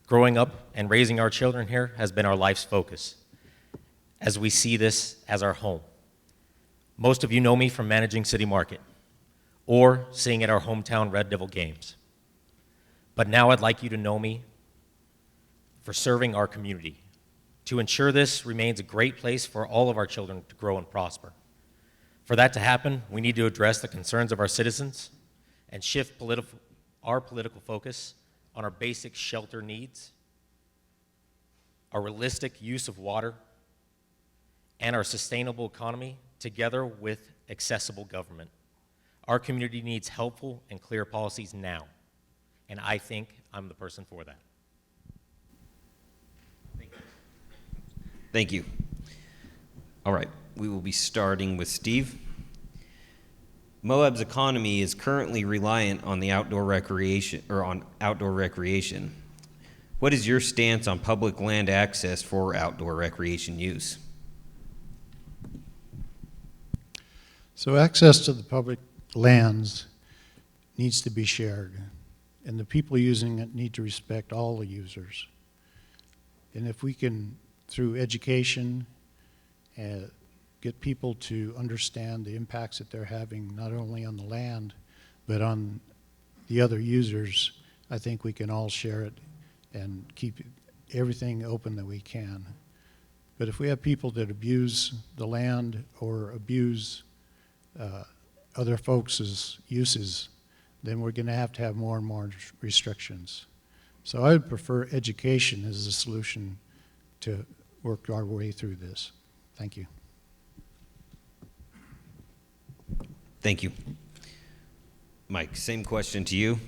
Growing up and raising our children here has been our life's focus, as we see this as our home. Most of you know me from managing City Market, or seeing at our hometown Red Devil games. But now I'd like you to know me for serving our community, to ensure this remains a great place for all of our children to grow and prosper. For that to happen, we need to address the concerns of our citizens and shift our political focus on our basic shelter needs, our realistic use of water, and our sustainable economy, together with accessible government. Our community needs helpful and clear policies now, and I think I'm the person for that. Thank you. All right, we will be starting with Steve. Moab's economy is currently reliant on the outdoor recreation. What is your stance on public land access for outdoor recreation use? So access to the public lands needs to be shared, and the people using it need to respect all the users. And if we can, through education, get people to understand the impacts that they're having not only on the land but on the other users, I think we can all share it and keep everything open that we can. But if we have people that abuse the land or abuse other folks' uses, then we're going to have more and more restrictions. So I would prefer education as the solution to work our way through this. Thank you. Thank you. Mike, same question to you.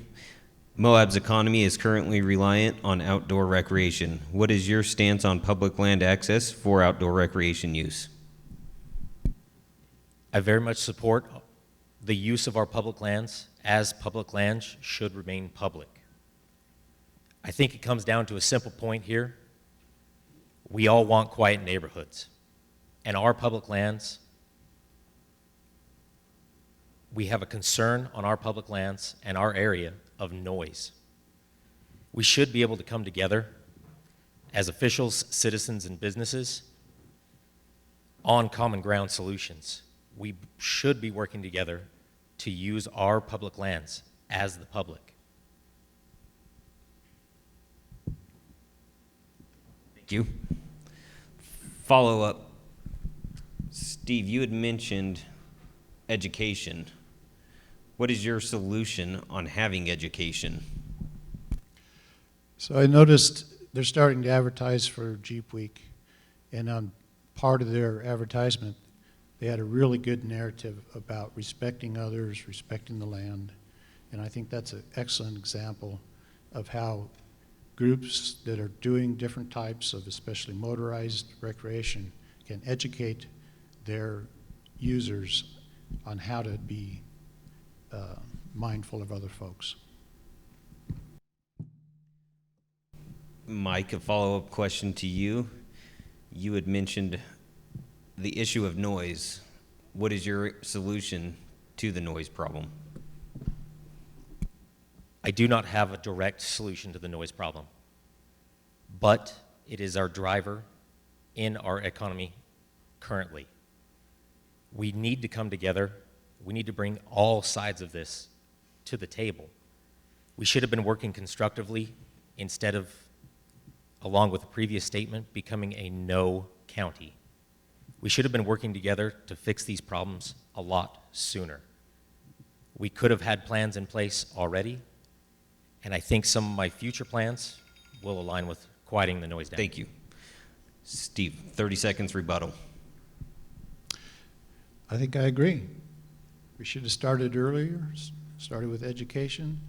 Moab's economy is currently reliant on outdoor recreation. What is your stance on public land access for outdoor recreation use? I very much support the use of our public lands, as public lands should remain public. I think it comes down to a simple point here. We all want quiet neighborhoods, and our public lands, we have a concern on our public lands and our area of noise. We should be able to come together as officials, citizens, and businesses on common ground solutions. We should be working together to use our public lands as the public. Thank you. Follow up. Steve, you had mentioned education. What is your solution on having education? So I noticed they're starting to advertise for Jeep Week, and on part of their advertisement, they had a really good narrative about respecting others, respecting the land, and I think that's an excellent example of how groups that are doing different types of especially motorized recreation can educate their users on how to be mindful of other folks. Mike, a follow-up question to you. You had mentioned the issue of noise. What is your solution to the noise problem? I do not have a direct solution to the noise problem, but it is our driver in our economy currently. We need to come together. We need to bring all sides of this to the table. We should have been working constructively instead of, along with the previous statement, becoming a no county. We should have been working together to fix these problems a lot sooner. We could have had plans in place already, and I think some of my future plans will align with quieting the noise down. Thank you. Steve, 30 seconds rebuttal. I think I agree. We should have started earlier, started with education.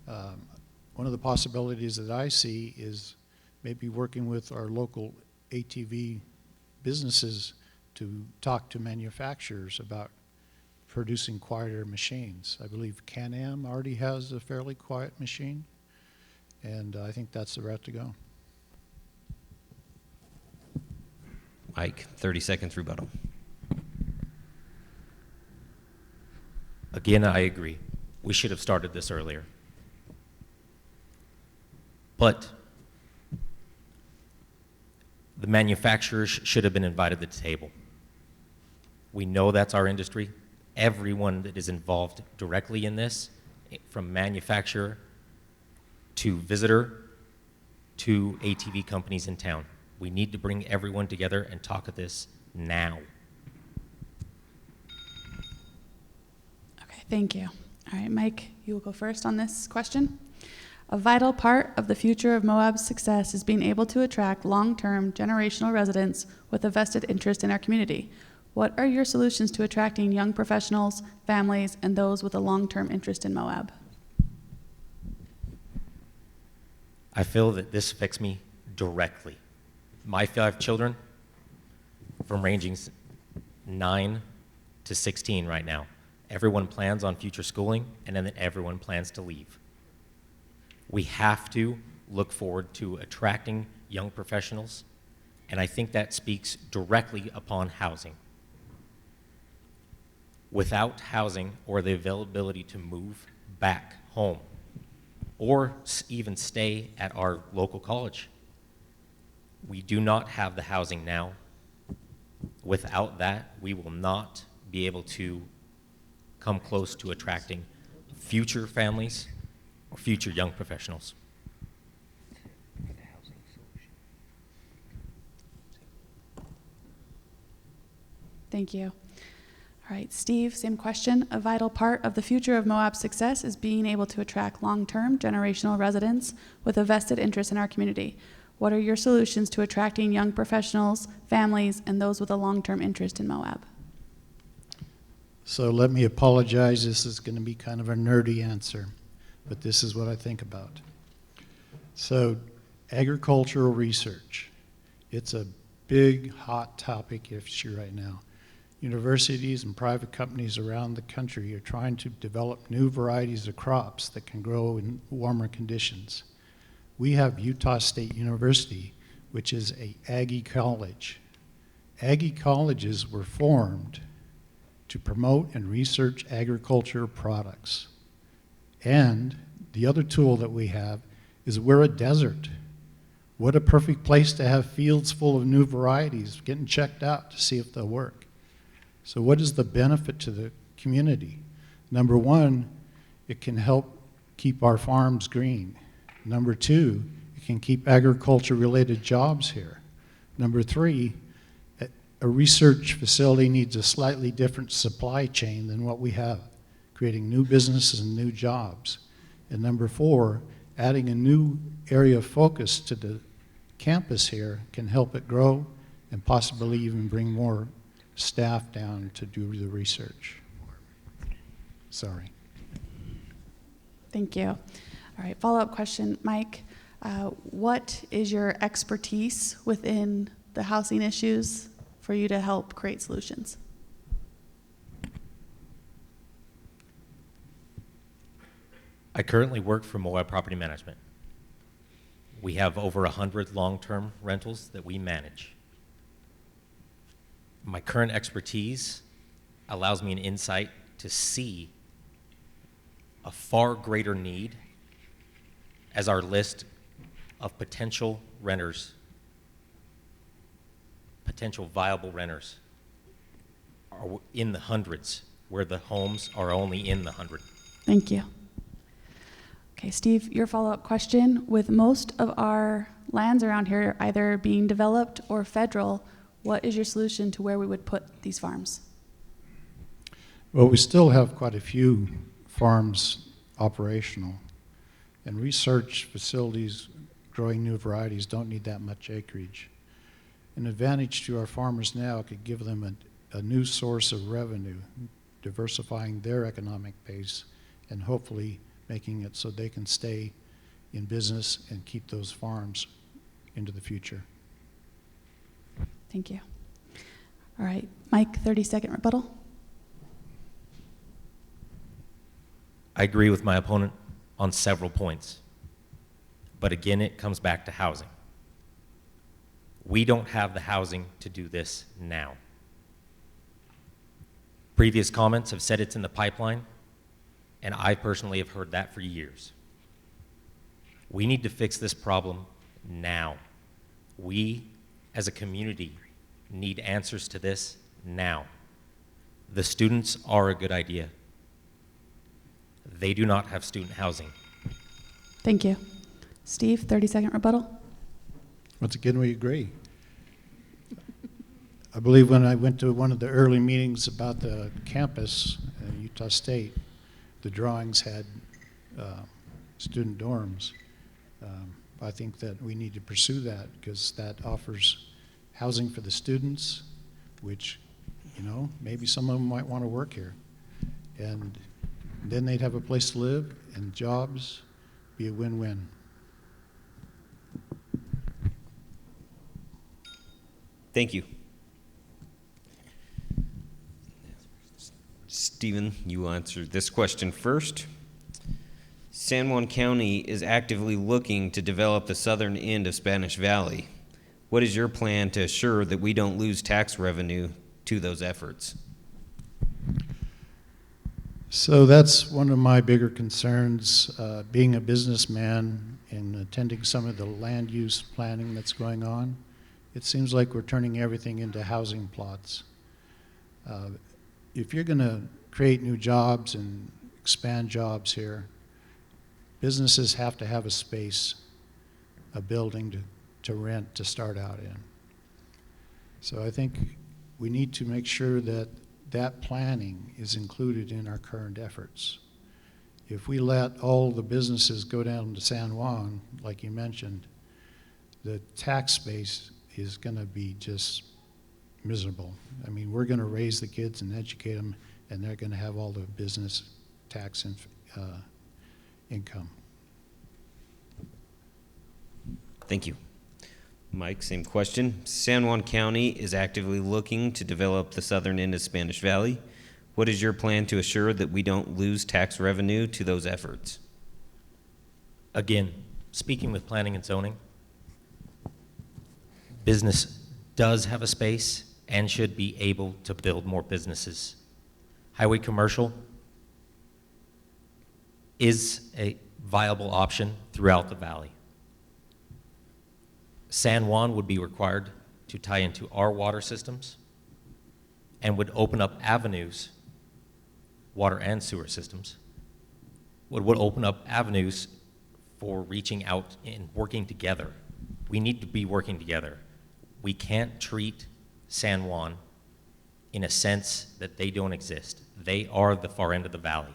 One of the possibilities that I see is maybe working with our local ATV businesses to talk to manufacturers about producing quieter machines. I believe Can-Am already has a fairly quiet machine, and I think that's the route to go. Mike, 30 seconds rebuttal. Again, I agree. We should have started this earlier. But the manufacturers should have been invited to the table. We know that's our industry. Everyone that is involved directly in this, from manufacturer to visitor to ATV companies in town. We need to bring everyone together and talk at this now. Okay, thank you. All right, Mike, you will go first on this question. A vital part of the future of Moab's success is being able to attract long-term generational residents with a vested interest in our community. What are your solutions to attracting young professionals, families, and those with a long-term interest in Moab? I feel that this affects me directly. My 5 children, from ranging 9 to 16 right now, everyone plans on future schooling, and then everyone plans to leave. We have to look forward to attracting young professionals, and I think that speaks directly upon housing. Without housing or the availability to move back home or even stay at our local college, we do not have the housing now. Without that, we will not be able to come close to attracting future families or future young professionals. Thank you. All right, Steve, same question. A vital part of the future of Moab's success is being able to attract long-term generational residents with a vested interest in our community. What are your solutions to attracting young professionals, families, and those with a long-term interest in Moab? So let me apologize. This is going to be kind of a nerdy answer, but this is what I think about. So agricultural research, it's a big, hot topic issue right now. Universities and private companies around the country are trying to develop new varieties of crops that can grow in warmer conditions. We have Utah State University, which is an Aggie college. Aggie colleges were formed to promote and research agriculture products. And the other tool that we have is we're a desert. What a perfect place to have fields full of new varieties getting checked out to see if they'll work. So what is the benefit to the community? Number one, it can help keep our farms green. Number two, it can keep agriculture-related jobs here. Number three, a research facility needs a slightly different supply chain than what we have, creating new businesses and new jobs. And number four, adding a new area of focus to the campus here can help it grow and possibly even bring more staff down to do the research. Sorry. Thank you. All right, follow-up question, Mike. What is your expertise within the housing issues for you to help create solutions? I currently work for Moab Property Management. We have over 100 long-term rentals that we manage. My current expertise allows me an insight to see a far greater need as our list of potential renters, potential viable renters, are in the hundreds, where the homes are only in the 100. Thank you. Okay, Steve, your follow-up question. With most of our lands around here either being developed or federal, what is your solution to where we would put these farms? Well, we still have quite a few farms operational, and research facilities growing new varieties don't need that much acreage. An advantage to our farmers now could give them a new source of revenue, diversifying their economic base, and hopefully making it so they can stay in business and keep those farms into the future. Thank you. All right, Mike, 30-second rebuttal. I agree with my opponent on several points, but again, it comes back to housing. We don't have the housing to do this now. Previous comments have said it's in the pipeline, and I personally have heard that for years. We need to fix this problem now. We, as a community, need answers to this now. The students are a good idea. They do not have student housing. Thank you. Steve, 30-second rebuttal. Once again, we agree. I believe when I went to one of the early meetings about the campus at Utah State, the drawings had student dorms. I think that we need to pursue that because that offers housing for the students, which, you know, maybe some of them might want to work here. And then they'd have a place to live and jobs, be a win-win. Thank you. Stephen, you answered this question first. San Juan County is actively looking to develop the southern end of Spanish Valley. What is your plan to assure that we don't lose tax revenue to those efforts? So that's one of my bigger concerns, being a businessman and attending some of the land use planning that's going on. It seems like we're turning everything into housing plots. If you're going to create new jobs and expand jobs here, businesses have to have a space, a building to rent to start out in. So I think we need to make sure that that planning is included in our current efforts. If we let all the businesses go down to San Juan, like you mentioned, the tax base is going to be just miserable. I mean, we're going to raise the kids and educate them, and they're going to have all the business tax and income. Thank you. Mike, same question. San Juan County is actively looking to develop the southern end of Spanish Valley. What is your plan to assure that we don't lose tax revenue to those efforts? Again, speaking with planning and zoning, business does have a space and should be able to build more businesses. Highway commercial is a viable option throughout the valley. San Juan would be required to tie into our water systems and would open up avenues, water and sewer systems, would open up avenues for reaching out and working together. We need to be working together. We can't treat San Juan in a sense that they don't exist. They are the far end of the valley.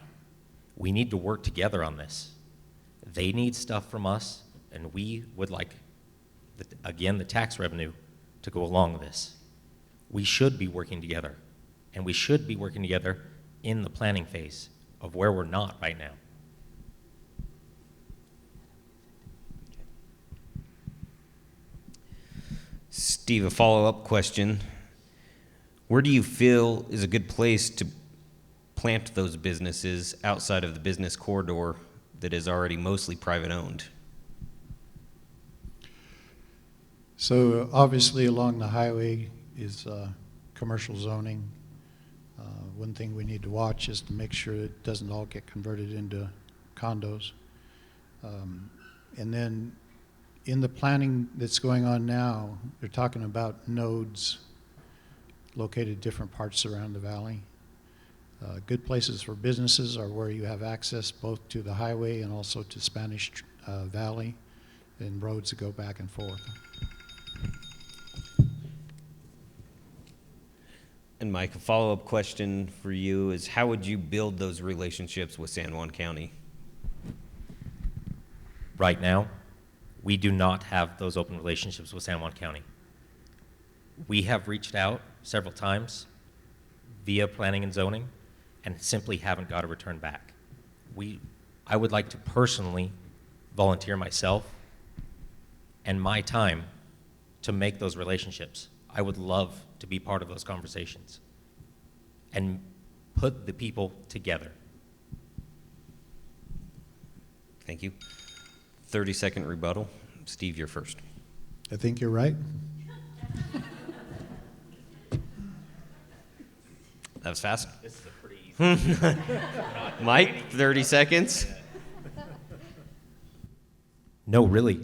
We need to work together on this. They need stuff from us, and we would like, again, the tax revenue to go along with this. We should be working together, and we should be working together in the planning phase of where we're not right now. Steve, a follow-up question. Where do you feel is a good place to plant those businesses outside of the business corridor that is already mostly private owned? So obviously along the highway is commercial zoning. One thing we need to watch is to make sure it doesn't all get converted into condos. And then in the planning that's going on now, they're talking about nodes located different parts around the valley. Good places for businesses are where you have access both to the highway and also to Spanish Valley, and roads that go back and forth. And Mike, a follow-up question for you is, how would you build those relationships with San Juan County? Right now, we do not have those open relationships with San Juan County. We have reached out several times via planning and zoning and simply haven't got a return back. I would like to personally volunteer myself and my time to make those relationships. I would love to be part of those conversations and put the people together. Thank you. 30-second rebuttal. Steve, you're first. I think you're right. That was fast. This is a pretty easy. Mike, 30 seconds. No, really.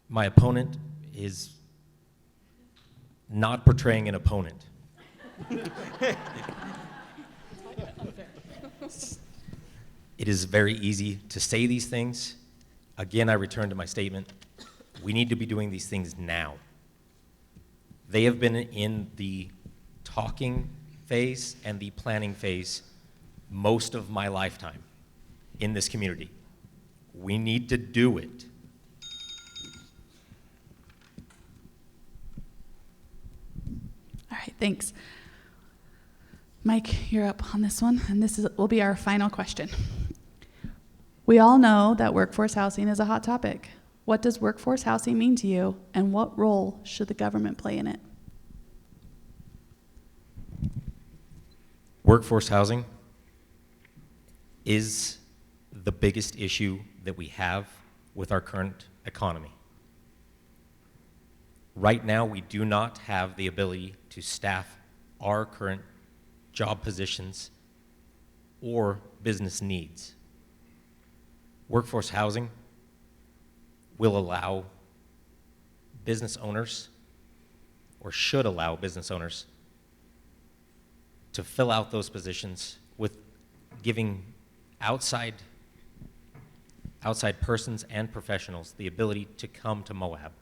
My opponent is not portraying an opponent. It is very easy to say these things. Again, I return to my statement. We need to be doing these things now. They have been in the talking phase and the planning phase most of my lifetime in this community. We need to do it. All right, thanks. Mike, you're up on this one, and will be our final question. We all know that workforce housing is a hot topic. What does workforce housing mean to you, and what role should the government play in it? Workforce housing is the biggest issue that we have with our current economy. Right now, we do not have the ability to staff our current job positions or business needs. Workforce housing will allow business owners, or should allow business owners, to fill out those positions with giving outside persons and professionals the ability to come to Moab.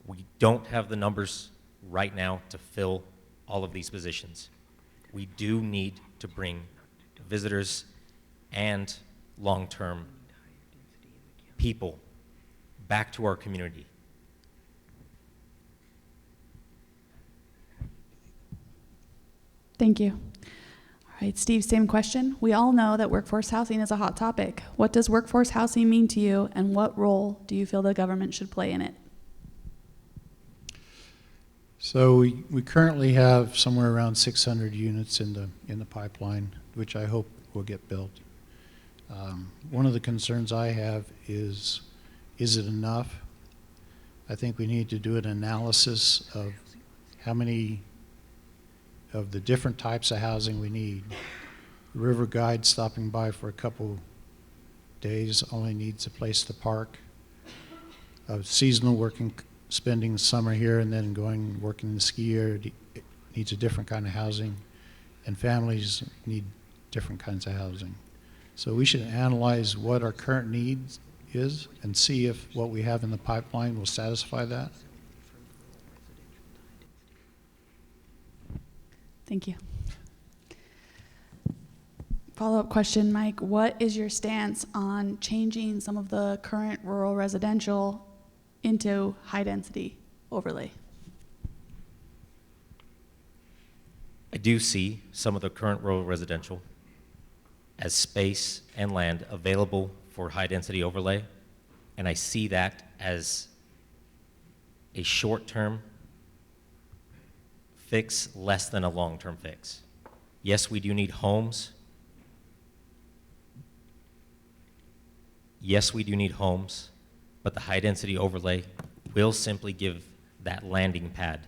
We don't have the numbers right now to fill all of these positions. We do need to bring visitors and long-term people back to our community. Thank you. All right, Steve, same question. We all know that workforce housing is a hot topic. What does workforce housing mean to you, and what role do you feel the government should play in it? So we currently have somewhere around 600 units in the pipeline, which I hope will get built. One of the concerns I have is it enough? I think we need to do an analysis of how many of the different types of housing we need. The river guide stopping by for a couple days only needs a place to park. seasonal working, spending summer here and then going working in the ski area needs a different kind of housing, and families need different kinds of housing. So we should analyze what our current needs is and see if what we have in the pipeline will satisfy that. Thank you. Follow-up question, Mike. What is your stance on changing some of the current rural residential into high-density overlay? I do see some of the current rural residential as space and land available for high-density overlay, and I see that as a short-term fix less than a long-term fix. Yes, we do need homes. Yes, we do need homes, but the high-density overlay will simply give that landing pad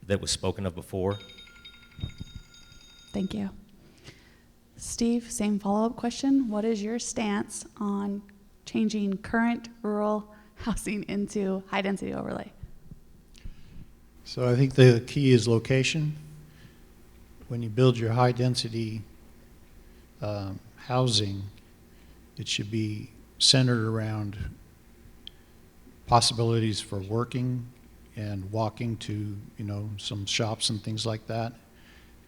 that was spoken of before. Thank you. Steve, same follow-up question. What is your stance on changing current rural housing into high-density overlay? So I think the key is location. When you build your high-density housing, it should be centered around possibilities for working and walking to, some shops and things like that.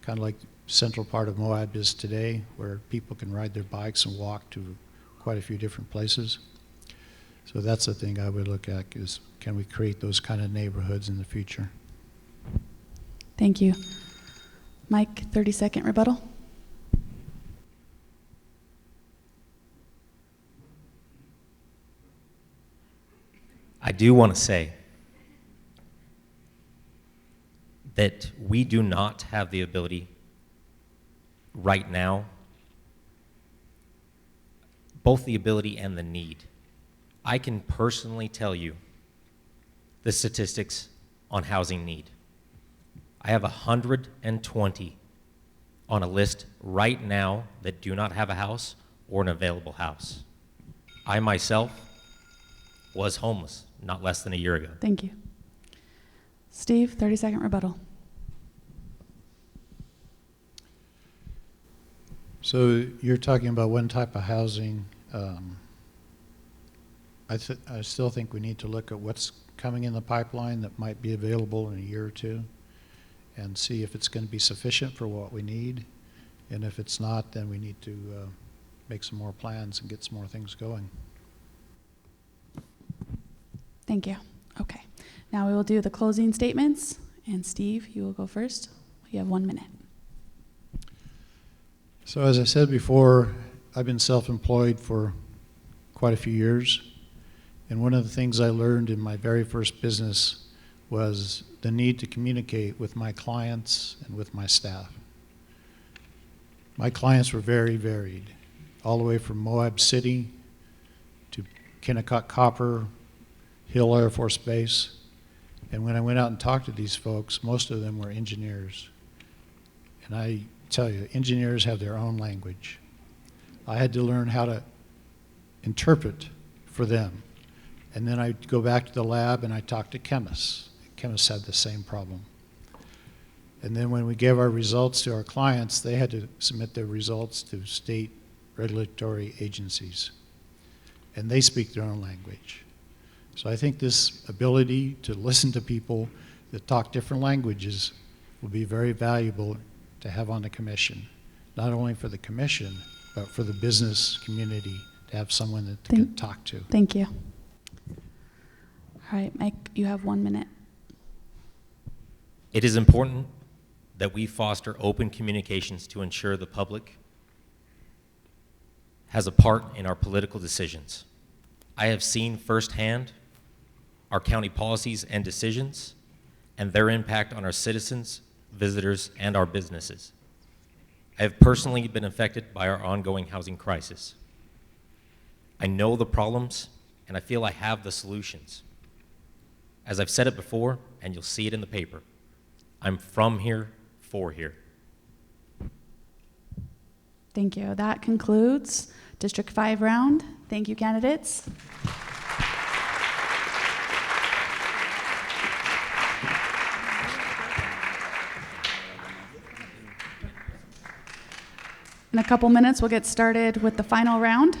Kind of like central part of Moab is today, where people can ride their bikes and walk to quite a few different places. So that's the thing I would look at is, can we create those kind of neighborhoods in the future? Thank you. Mike, 30-second rebuttal. I do want to say that we do not have the ability right now, both the ability and the need. I can personally tell you the statistics on housing need. I have 120 on a list right now that do not have a house or an available house. I myself was homeless not less than a year ago. Thank you. Steve, 30-second rebuttal. So you're talking about one type of housing. I still think we need to look at what's coming in the pipeline that might be available in a year or two and see if it's going to be sufficient for what we need. And if it's not, then we need to make some more plans and get some more things going. Thank you. Okay. Now we will do the closing statements. And Steve, you will go first. You have 1 minute. So as I said before, I've been self-employed for quite a few years. And one of the things I learned in my very first business was the need to communicate with my clients and with my staff. My clients were very varied, all the way from Moab City to Kennecott Copper, Hill Air Force Base. And when I went out and talked to these folks, most of them were engineers. And I tell you, engineers have their own language. I had to learn how to interpret for them. And then I'd go back to the lab and I talked to chemists. Chemists had the same problem. And then when we gave our results to our clients, they had to submit their results to state regulatory agencies. And they speak their own language. So I think this ability to listen to people that talk different languages will be very valuable to have on the commission. Not only for the commission, but for the business community to have someone that they can talk to. Thank you. All right, Mike, you have 1 minute. It is important that we foster open communications to ensure the public has a part in our political decisions. I have seen firsthand our county policies and decisions and their impact on our citizens, visitors, and our businesses. I have personally been affected by our ongoing housing crisis. I know the problems, and I feel I have the solutions. As I've said it before, and you'll see it in the paper, I'm from here, for here. Thank you. That concludes District 5 round. Thank you, candidates. In a couple minutes, we'll get started with the final round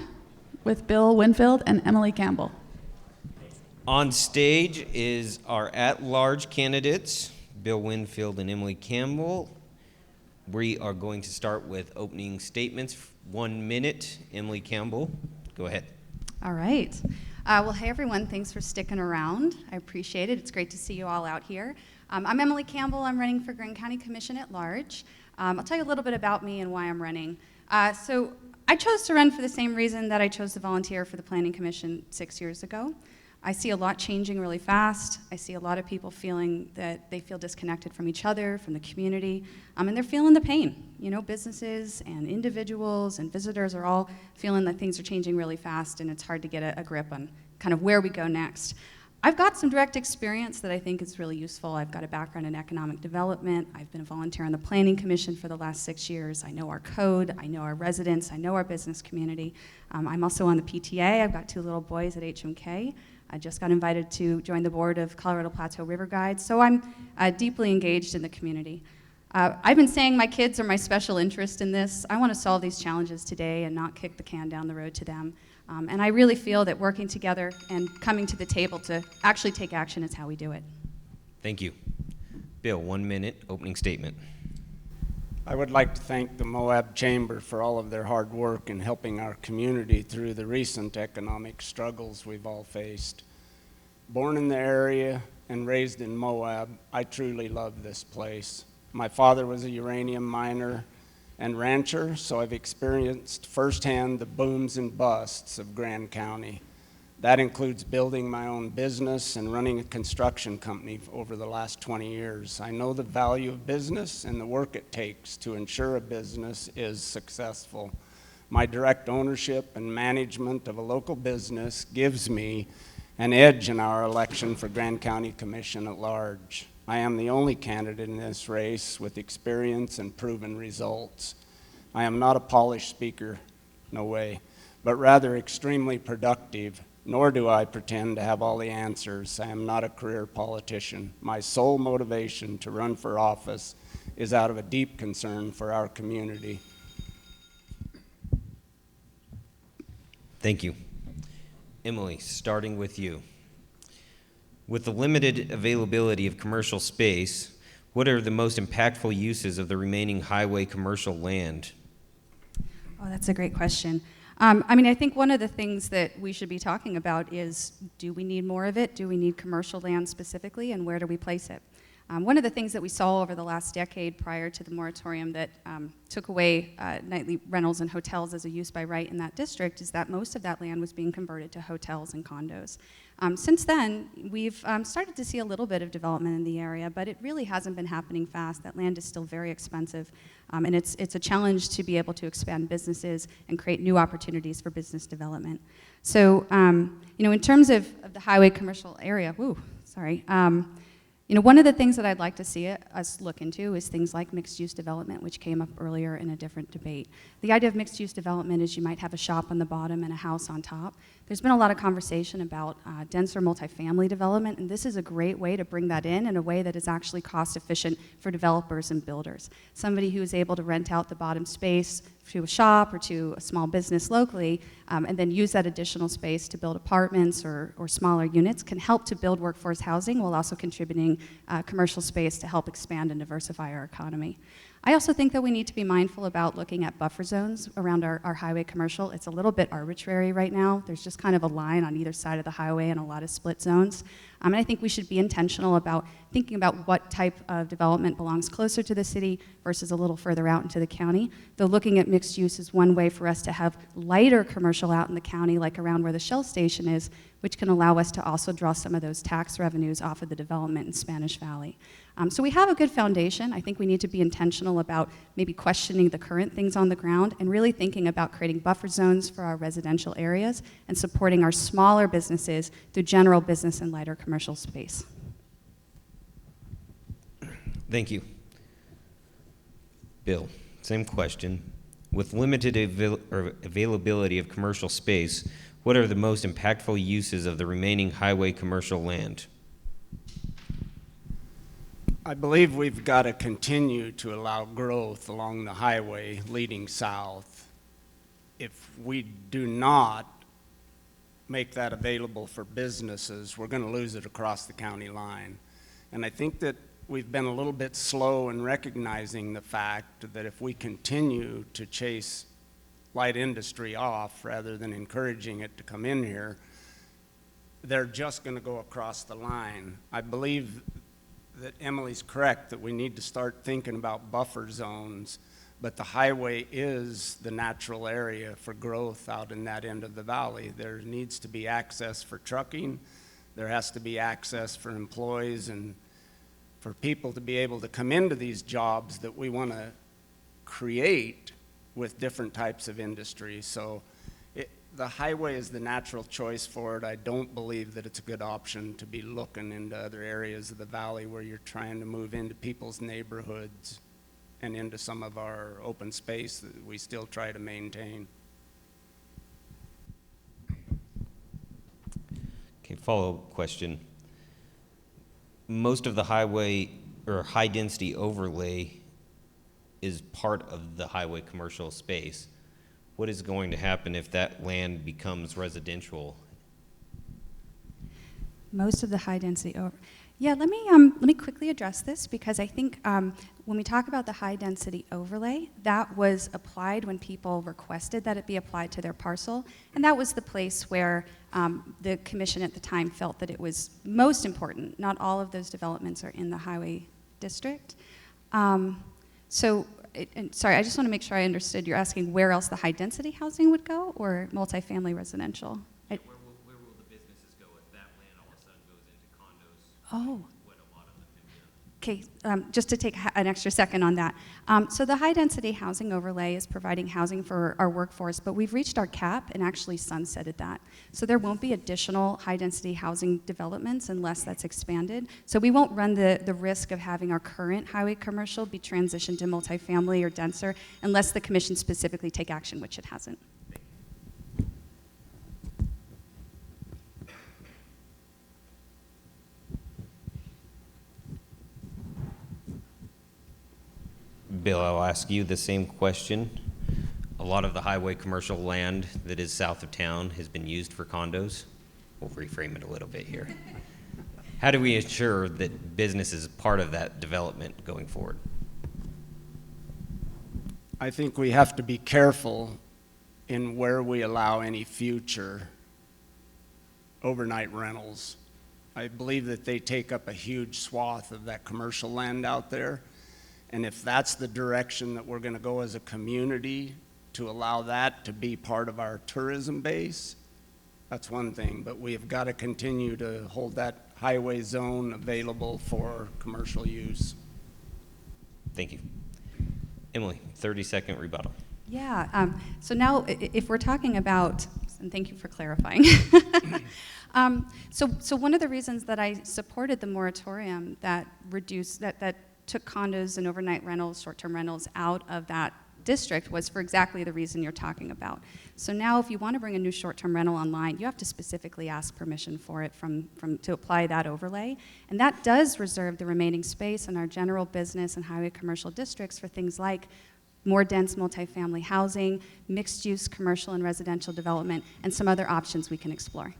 with Bill Winfield and Emily Campbell. On stage is our at-large candidates, Bill Winfield and Emily Campbell. We are going to start with opening statements. 1 minute. Emily Campbell, go ahead. All right. Well, hey, everyone. Thanks for sticking around. I appreciate it. It's great to see you all out here. I'm Emily Campbell. I'm running for Grand County Commission at large. I'll tell you a little bit about me and why I'm running. So I chose to run for the same reason that I chose to volunteer for the Planning Commission 6 years ago. I see a lot changing really fast. I see a lot of people feeling that they feel disconnected from each other, from the community, and they're feeling the pain. You know, businesses and individuals and visitors are all feeling that things are changing really fast, and it's hard to get a grip on kind of where we go next. I've got some direct experience that I think is really useful. I've got a background in economic development. I've been a volunteer on the Planning Commission for the last 6 years. I know our code. I know our residents. I know our business community. I'm also on the PTA. I've got 2 little boys at HMK. I just got invited to join the board of Colorado Plateau River Guides, so I'm deeply engaged in the community. I've been saying my kids are my special interest in this. I want to solve these challenges today and not kick the can down the road to them. And I really feel that working together and coming to the table to actually take action is how we do it. Thank you. Bill, 1 minute, opening statement. I would like to thank the Moab Chamber for all of their hard work in helping our community through the recent economic struggles we've all faced. Born in the area and raised in Moab, I truly love this place. My father was a uranium miner and rancher, so I've experienced firsthand the booms and busts of Grand County. That includes building my own business and running a construction company over the last 20 years. I know the value of business and the work it takes to ensure a business is successful. My direct ownership and management of a local business gives me an edge in our election for Grand County Commission at large. I am the only candidate in this race with experience and proven results. I am not a polished speaker, no way, but rather extremely productive. Nor do I pretend to have all the answers. I am not a career politician. My sole motivation to run for office is out of a deep concern for our community. Thank you. Emily, starting with you. With the limited availability of commercial space, what are the most impactful uses of the remaining highway commercial land? Oh, that's a great question. I think one of the things that we should be talking about is, do we need more of it? Do we need commercial land specifically, and where do we place it? One of the things that we saw over the last decade prior to the moratorium that took away nightly rentals and hotels as a use by right in that district is that most of that land was being converted to hotels and condos. Since then, we've started to see a little bit of development in the area, but it really hasn't been happening fast. That land is still very expensive, and it's a challenge to be able to expand businesses and create new opportunities for business development. So, in terms of the highway commercial area, one of the things that I'd like to see us look into is things like mixed-use development, which came up earlier in a different debate. The idea of mixed-use development is you might have a shop on the bottom and a house on top. There's been a lot of conversation about denser multifamily development, and this is a great way to bring that in a way that is actually cost-efficient for developers and builders. Somebody who is able to rent out the bottom space to a shop or to a small business locally, and then use that additional space to build apartments or smaller units can help to build workforce housing while also contributing commercial space to help expand and diversify our economy. I also think that we need to be mindful about looking at buffer zones around our highway commercial. It's a little bit arbitrary right now. There's just kind of a line on either side of the highway and a lot of split zones. And I think we should be intentional about thinking about what type of development belongs closer to the city versus a little further out into the county. Though looking at mixed use is one way for us to have lighter commercial out in the county, like around where the Shell station is, which can allow us to also draw some of those tax revenues off of the development in Spanish Valley. So we have a good foundation. I think we need to be intentional about maybe questioning the current things on the ground and really thinking about creating buffer zones for our residential areas and supporting our smaller businesses through general business and lighter commercial space. Thank you. Bill, same question. With limited availability of commercial space, what are the most impactful uses of the remaining highway commercial land? I believe we've got to continue to allow growth along the highway leading south. If we do not make that available for businesses, we're going to lose it across the county line. And I think that we've been a little bit slow in recognizing the fact that if we continue to chase light industry off rather than encouraging it to come in here, they're just going to go across the line. I believe that Emily's correct that we need to start thinking about buffer zones, but the highway is the natural area for growth out in that end of the valley. There needs to be access for trucking. There has to be access for employees and for people to be able to come into these jobs that we want to create with different types of industry. So the highway is the natural choice for it. I don't believe that it's a good option to be looking into other areas of the valley where you're trying to move into people's neighborhoods and into some of our open space that we still try to maintain. Okay, follow-up question. Most of the highway or high-density overlay is part of the highway commercial space. What is going to happen if that land becomes residential? Most of the high density over. Yeah, let me quickly address this because I think when we talk about the high density overlay, that was applied when people requested that it be applied to their parcel, and that was the place where the commission at the time felt that it was most important. Not all of those developments are in the highway district. Sorry, I just want to make sure I understood. You're asking where else the high-density housing would go, or multifamily residential? Where will the businesses go if that land all of a sudden goes into condos? Oh. What a lot of them have done. Okay, just to take an extra second on that. So the high-density housing overlay is providing housing for our workforce, but we've reached our cap and actually sunsetted that. So there won't be additional high-density housing developments unless that's expanded. So we won't run the risk of having our current highway commercial be transitioned to multifamily or denser unless the commission specifically take action, which it hasn't. Bill, I'll ask you the same question. A lot of the highway commercial land that is south of town has been used for condos. We'll reframe it a little bit here. How do we ensure that business is part of that development going forward? I think we have to be careful in where we allow any future overnight rentals. I believe that they take up a huge swath of that commercial land out there. And if that's the direction that we're going to go as a community to allow that to be part of our tourism base, that's one thing. But we have got to continue to hold that highway zone available for commercial use. Thank you. Emily, 30-second rebuttal. Yeah, so now if we're talking about, and thank you for clarifying. So one of the reasons that I supported the moratorium that reduced, that took condos and overnight rentals, short-term rentals out of that district was for exactly the reason you're talking about. So now if you want to bring a new short-term rental online, you have to specifically ask permission for it to apply that overlay. And that does reserve the remaining space in our general business and highway commercial districts for things like more dense multifamily housing, mixed-use commercial and residential development, and some other options we can explore.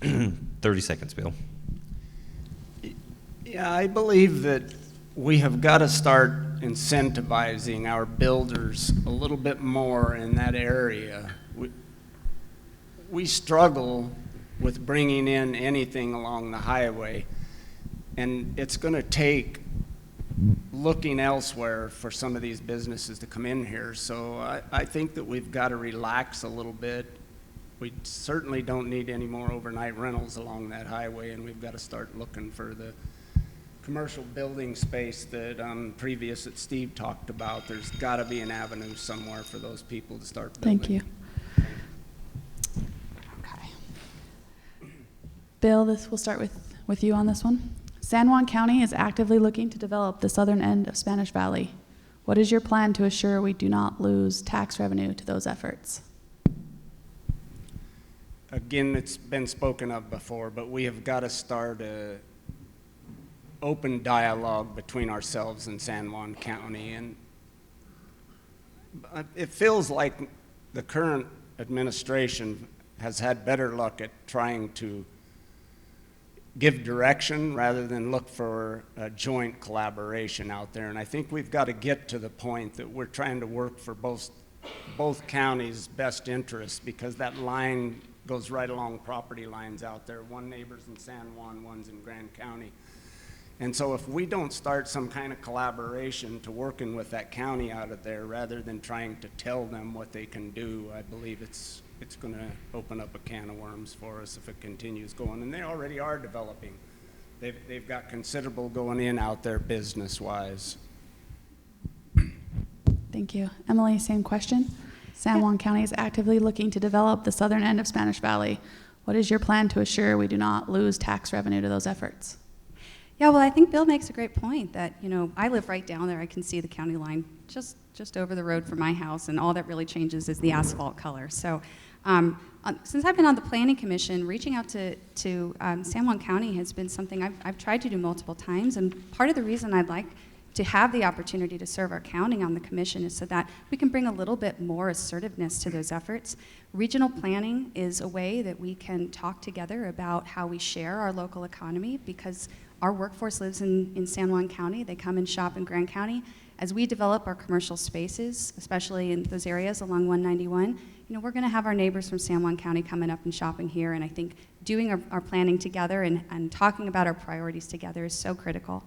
30 seconds, Bill. Yeah, I believe that we have got to start incentivizing our builders a little bit more in that area. We struggle with bringing in anything along the highway, and it's going to take looking elsewhere for some of these businesses to come in here. So I think that we've got to relax a little bit. We certainly don't need any more overnight rentals along that highway, and we've got to start looking for the commercial building space that previous that Steve talked about. There's got to be an avenue somewhere for those people to start building. Thank you. Okay. Bill, we'll start with you on this one. San Juan County is actively looking to develop the southern end of Spanish Valley. What is your plan to assure we do not lose tax revenue to those efforts? Again, it's been spoken of before, but we have got to start open dialogue between ourselves and San Juan County. And it feels like the current administration has had better luck at trying to give direction rather than look for a joint collaboration out there. And I think we've got to get to the point that we're trying to work for both counties' best interests, because that line goes right along property lines out there. One neighbor's in San Juan, one's in Grand County. And so if we don't start some kind of collaboration to working with that county out of there rather than trying to tell them what they can do, I believe it's going to open up a can of worms for us if it continues going. And they already are developing. They've got considerable going in out there business-wise. Thank you. Emily, same question. San Juan County is actively looking to develop the southern end of Spanish Valley. What is your plan to assure we do not lose tax revenue to those efforts? Yeah, well, I think Bill makes a great point that, you know, I live right down there. I can see the county line just over the road from my house, and all that really changes is the asphalt color. So since I've been on the Planning Commission, reaching out to San Juan County has been something I've tried to do multiple times, and part of the reason I'd like to have the opportunity to serve our county on the commission is so that we can bring a little bit more assertiveness to those efforts. Regional planning is a way that we can talk together about how we share our local economy, because our workforce lives in San Juan County. They come and shop in Grand County. As we develop our commercial spaces, especially in those areas along 191, you know, we're going to have our neighbors from San Juan County coming up and shopping here, and I think doing our planning together and talking about our priorities together is so critical.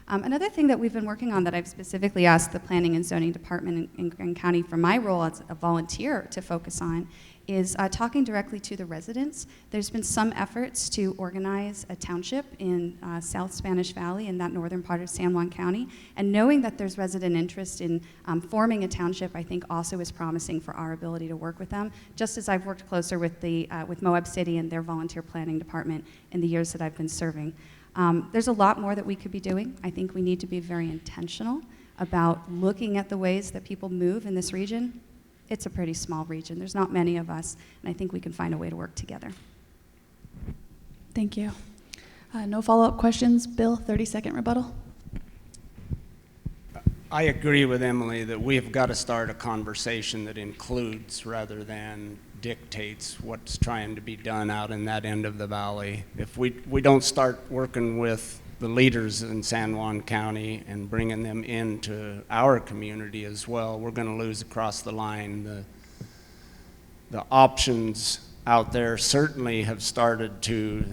Another thing that we've been working on that I've specifically asked the Planning and Zoning Department in Grand County for my role as a volunteer to focus on is talking directly to the residents. There's been some efforts to organize a township in South Spanish Valley in that northern part of San Juan County, and knowing that there's resident interest in forming a township, I think also is promising for our ability to work with them, just as I've worked closer with Moab City and their volunteer planning department in the years that I've been serving. There's a lot more that we could be doing. I think we need to be very intentional about looking at the ways that people move in this region. It's a pretty small region. There's not many of us, and I think we can find a way to work together. Thank you. No follow-up questions. Bill, 30-second rebuttal. I agree with Emily that we have got to start a conversation that includes rather than dictates what's trying to be done out in that end of the valley. If we don't start working with the leaders in San Juan County and bringing them into our community as well, we're going to lose across the line. The options out there certainly have started to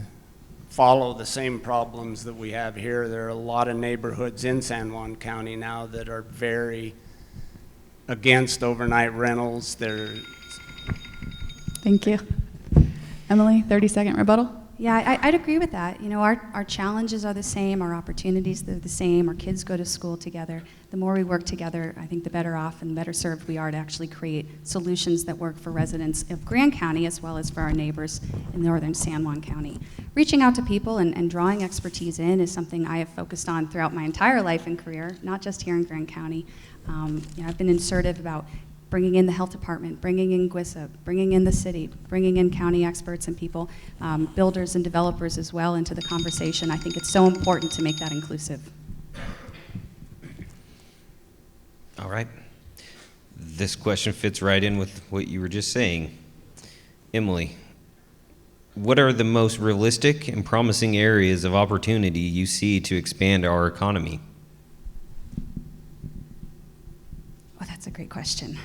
follow the same problems that we have here. There are a lot of neighborhoods in San Juan County now that are very against overnight rentals. Thank you. Emily, 30-second rebuttal. Yeah, I'd agree with that. You know, our challenges are the same, our opportunities are the same, our kids go to school together. The more we work together, I think the better off and better served we are to actually create solutions that work for residents of Grand County as well as for our neighbors in northern San Juan County. Reaching out to people and drawing expertise in is something I have focused on throughout my entire life and career, not just here in Grand County. You know, I've been assertive about bringing in the health department, bringing in GWISA, bringing in the city, bringing in county experts and people, builders and developers as well into the conversation. I think it's so important to make that inclusive. All right. This question fits right in with what you were just saying. Emily, what are the most realistic and promising areas of opportunity you see to expand our economy? Oh, that's a great question.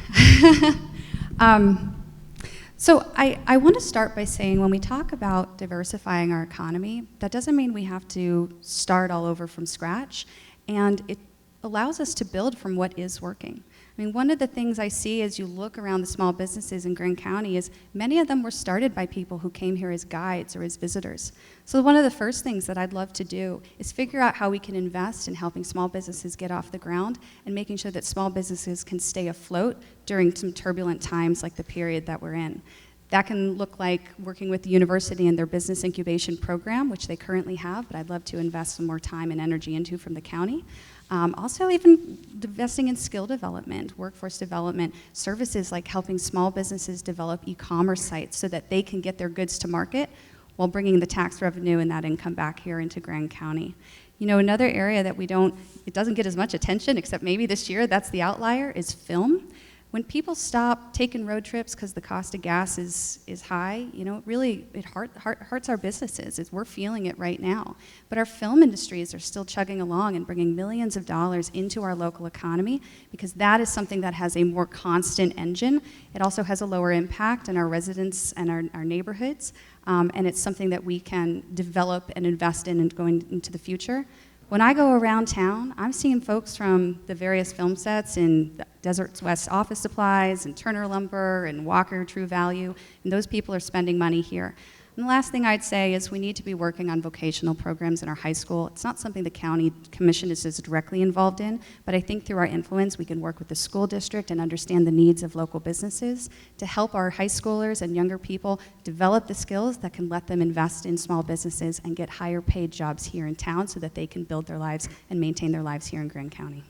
So I want to start by saying when we talk about diversifying our economy, that doesn't mean we have to start all over from scratch, and it allows us to build from what is working. I mean, one of the things I see as you look around the small businesses in Grand County is many of them were started by people who came here as guides or as visitors. So one of the first things that I'd love to do is figure out how we can invest in helping small businesses get off the ground and making sure that small businesses can stay afloat during some turbulent times like the period that we're in. That can look like working with the university and their business incubation program, which they currently have, but I'd love to invest some more time and energy into from the county. Also even investing in skill development, workforce development, services like helping small businesses develop e-commerce sites so that they can get their goods to market while bringing the tax revenue and that income back here into Grand County. You know, another area that it doesn't get as much attention, except maybe this year, that's the outlier, is film. When people stop taking road trips because the cost of gas is high, you know, it hurts our businesses. We're feeling it right now. But our film industries are still chugging along and bringing millions of dollars into our local economy, because that is something that has a more constant engine. It also has a lower impact on our residents and our neighborhoods, and it's something that we can develop and invest in and going into the future. When I go around town, I'm seeing folks from the various film sets in Deserts West Office Supplies and Turner Lumber and Walker True Value, and those people are spending money here. And the last thing I'd say is we need to be working on vocational programs in our high school. It's not something the county commission is as directly involved in, but I think through our influence we can work with the school district and understand the needs of local businesses to help our high schoolers and younger people develop the skills that can let them invest in small businesses and get higher paid jobs here in town so that they can build their lives and maintain their lives here in Grand County.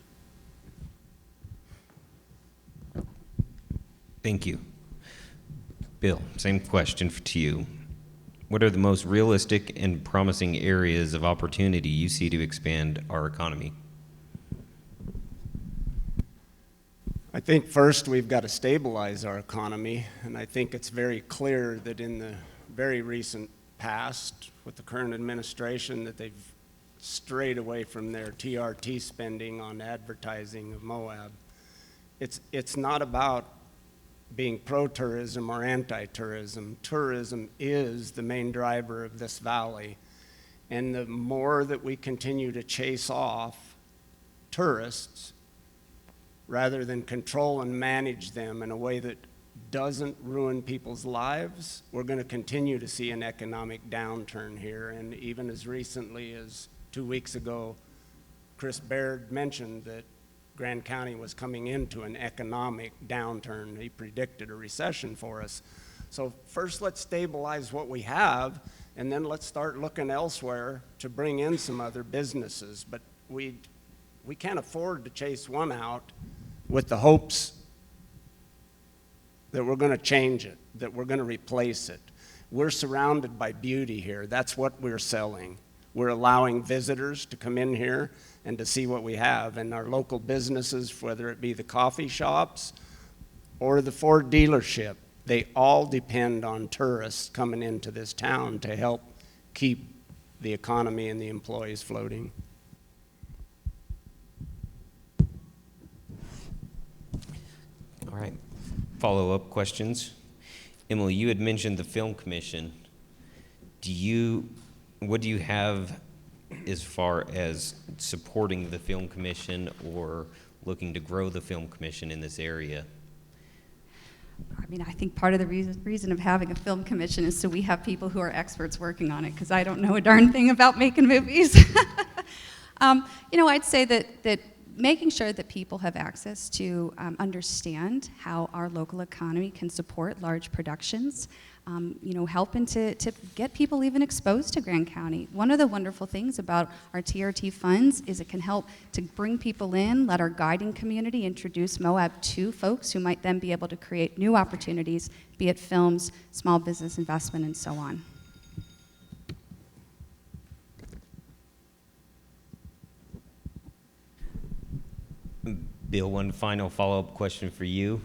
Thank you. Bill, same question to you. What are the most realistic and promising areas of opportunity you see to expand our economy? I think first we've got to stabilize our economy, and I think it's very clear that in the very recent past with the current administration that they've strayed away from their TRT spending on advertising of Moab. It's not about being pro-tourism or anti-tourism. Tourism is the main driver of this valley. And the more that we continue to chase off tourists rather than control and manage them in a way that doesn't ruin people's lives, we're going to continue to see an economic downturn here. And even as recently as 2 weeks ago, Chris Baird mentioned that Grand County was coming into an economic downturn. He predicted a recession for us. So first let's stabilize what we have, and then let's start looking elsewhere to bring in some other businesses. But we can't afford to chase one out with the hopes that we're going to change it, that we're going to replace it. We're surrounded by beauty here. That's what we're selling. We're allowing visitors to come in here and to see what we have. And our local businesses, whether it be the coffee shops or the Ford dealership, they all depend on tourists coming into this town to help keep the economy and the employees floating. All right, follow-up questions. Emily, you had mentioned the Film Commission. What do you have as far as supporting the Film Commission or looking to grow the Film Commission in this area? I mean, I think part of the reason of having a film commission is so we have people who are experts working on it, because I don't know a darn thing about making movies. You know, I'd say that making sure that people have access to understand how our local economy can support large productions, you know, helping to get people even exposed to Grand County. One of the wonderful things about our TRT funds is it can help to bring people in, let our guiding community introduce Moab to folks who might then be able to create new opportunities, be it films, small business investment, and so on. Bill, one final follow-up question for you.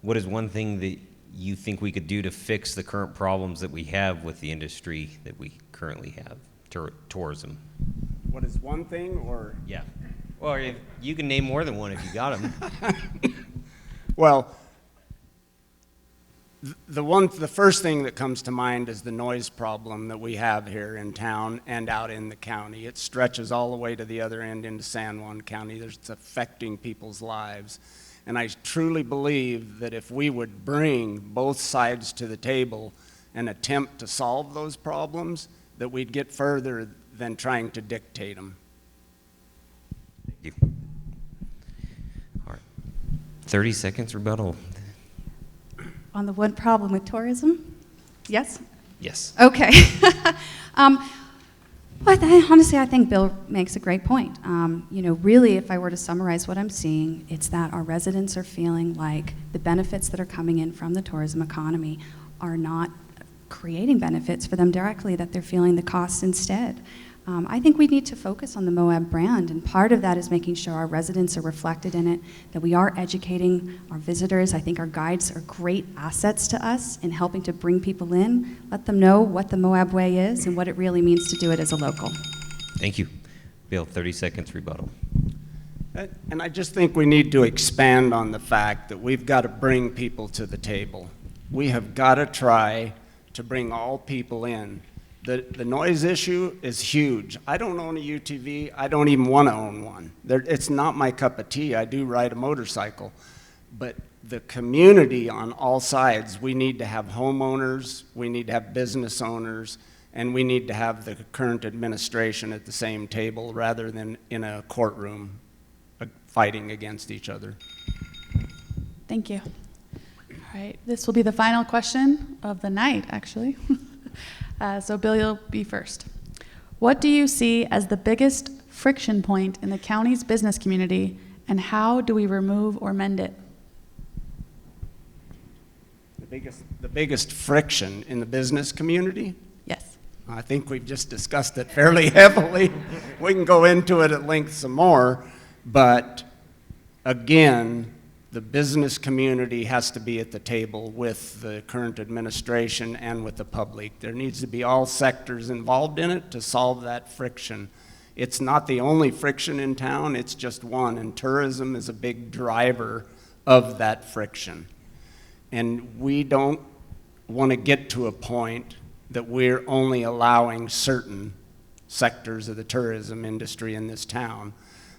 What is one thing that you think we could do to fix the current problems that we have with the industry that we currently have, tourism? What is one thing, or? Yeah. Well, you can name more than one if you got them. Well, the first thing that comes to mind is the noise problem that we have here in town and out in the county. It stretches all the way to the other end into San Juan County. It's affecting people's lives. And I truly believe that if we would bring both sides to the table and attempt to solve those problems, that we'd get further than trying to dictate them. Thank you. All right. 30 seconds rebuttal. On the one problem with tourism? Yes? Yes. Okay. But honestly, I think Bill makes a great point. You know, really, if I were to summarize what I'm seeing, it's that our residents are feeling like the benefits that are coming in from the tourism economy are not creating benefits for them directly, that they're feeling the costs instead. I think we need to focus on the Moab brand, and part of that is making sure our residents are reflected in it, that we are educating our visitors. I think our guides are great assets to us in helping to bring people in, let them know what the Moab Way is and what it really means to do it as a local. Thank you. Bill, 30 seconds rebuttal. And I just think we need to expand on the fact that we've got to bring people to the table. We have got to try to bring all people in. The noise issue is huge. I don't own a UTV. I don't even want to own one. It's not my cup of tea. I do ride a motorcycle. But the community on all sides, we need to have homeowners, we need to have business owners, and we need to have the current administration at the same table rather than in a courtroom fighting against each other. Thank you. All right, this will be the final question of the night, actually. So Bill, you'll be first. What do you see as the biggest friction point in the county's business community, and how do we remove or mend it? The biggest friction in the business community? Yes. I think we've just discussed it fairly heavily. We can go into it at length some more, but again, the business community has to be at the table with the current administration and with the public. There needs to be all sectors involved in it to solve that friction. It's not the only friction in town, it's just one, and tourism is a big driver of that friction. And we don't want to get to a point that we're only allowing certain sectors of the tourism industry in this town.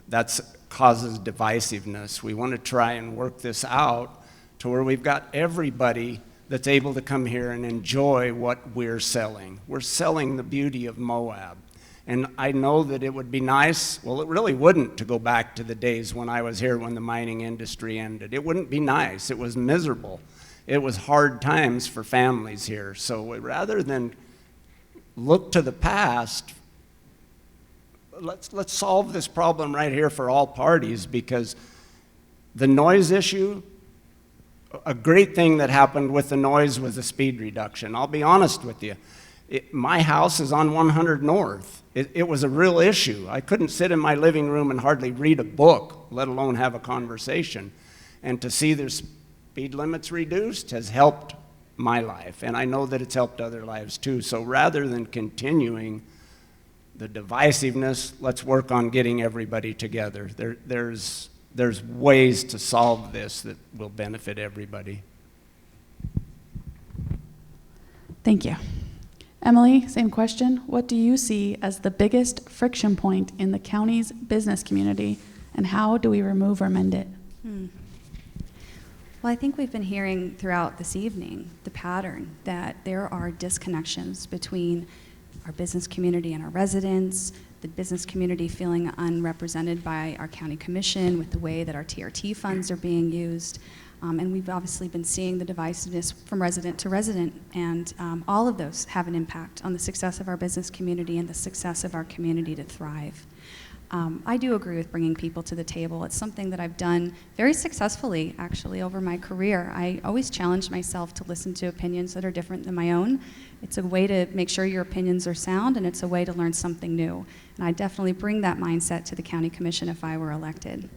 That causes divisiveness. We want to try and work this out to where we've got everybody that's able to come here and enjoy what we're selling. We're selling the beauty of Moab. And I know that it would be nice, well, it really wouldn't, to go back to the days when I was here when the mining industry ended. It wouldn't be nice. It was miserable. It was hard times for families here. So rather than look to the past, let's solve this problem right here for all parties, because the noise issue, a great thing that happened with the noise was the speed reduction. I'll be honest with you. My house is on 100 North. It was a real issue. I couldn't sit in my living room and hardly read a book, let alone have a conversation. And to see their speed limits reduced has helped my life, and I know that it's helped other lives too. So rather than continuing the divisiveness, let's work on getting everybody together. There's ways to solve this that will benefit everybody. Thank you. Emily, same question. What do you see as the biggest friction point in the county's business community, and how do we remove or mend it? Well, I think we've been hearing throughout this evening the pattern that there are disconnections between our business community and our residents, the business community feeling unrepresented by our county commission with the way that our TRT funds are being used. And we've obviously been seeing the divisiveness from resident to resident, and all of those have an impact on the success of our business community and the success of our community to thrive. I do agree with bringing people to the table. It's something that I've done very successfully, actually, over my career. I always challenge myself to listen to opinions that are different than my own. It's a way to make sure your opinions are sound, and it's a way to learn something new. And I definitely bring that mindset to the county commission if I were elected.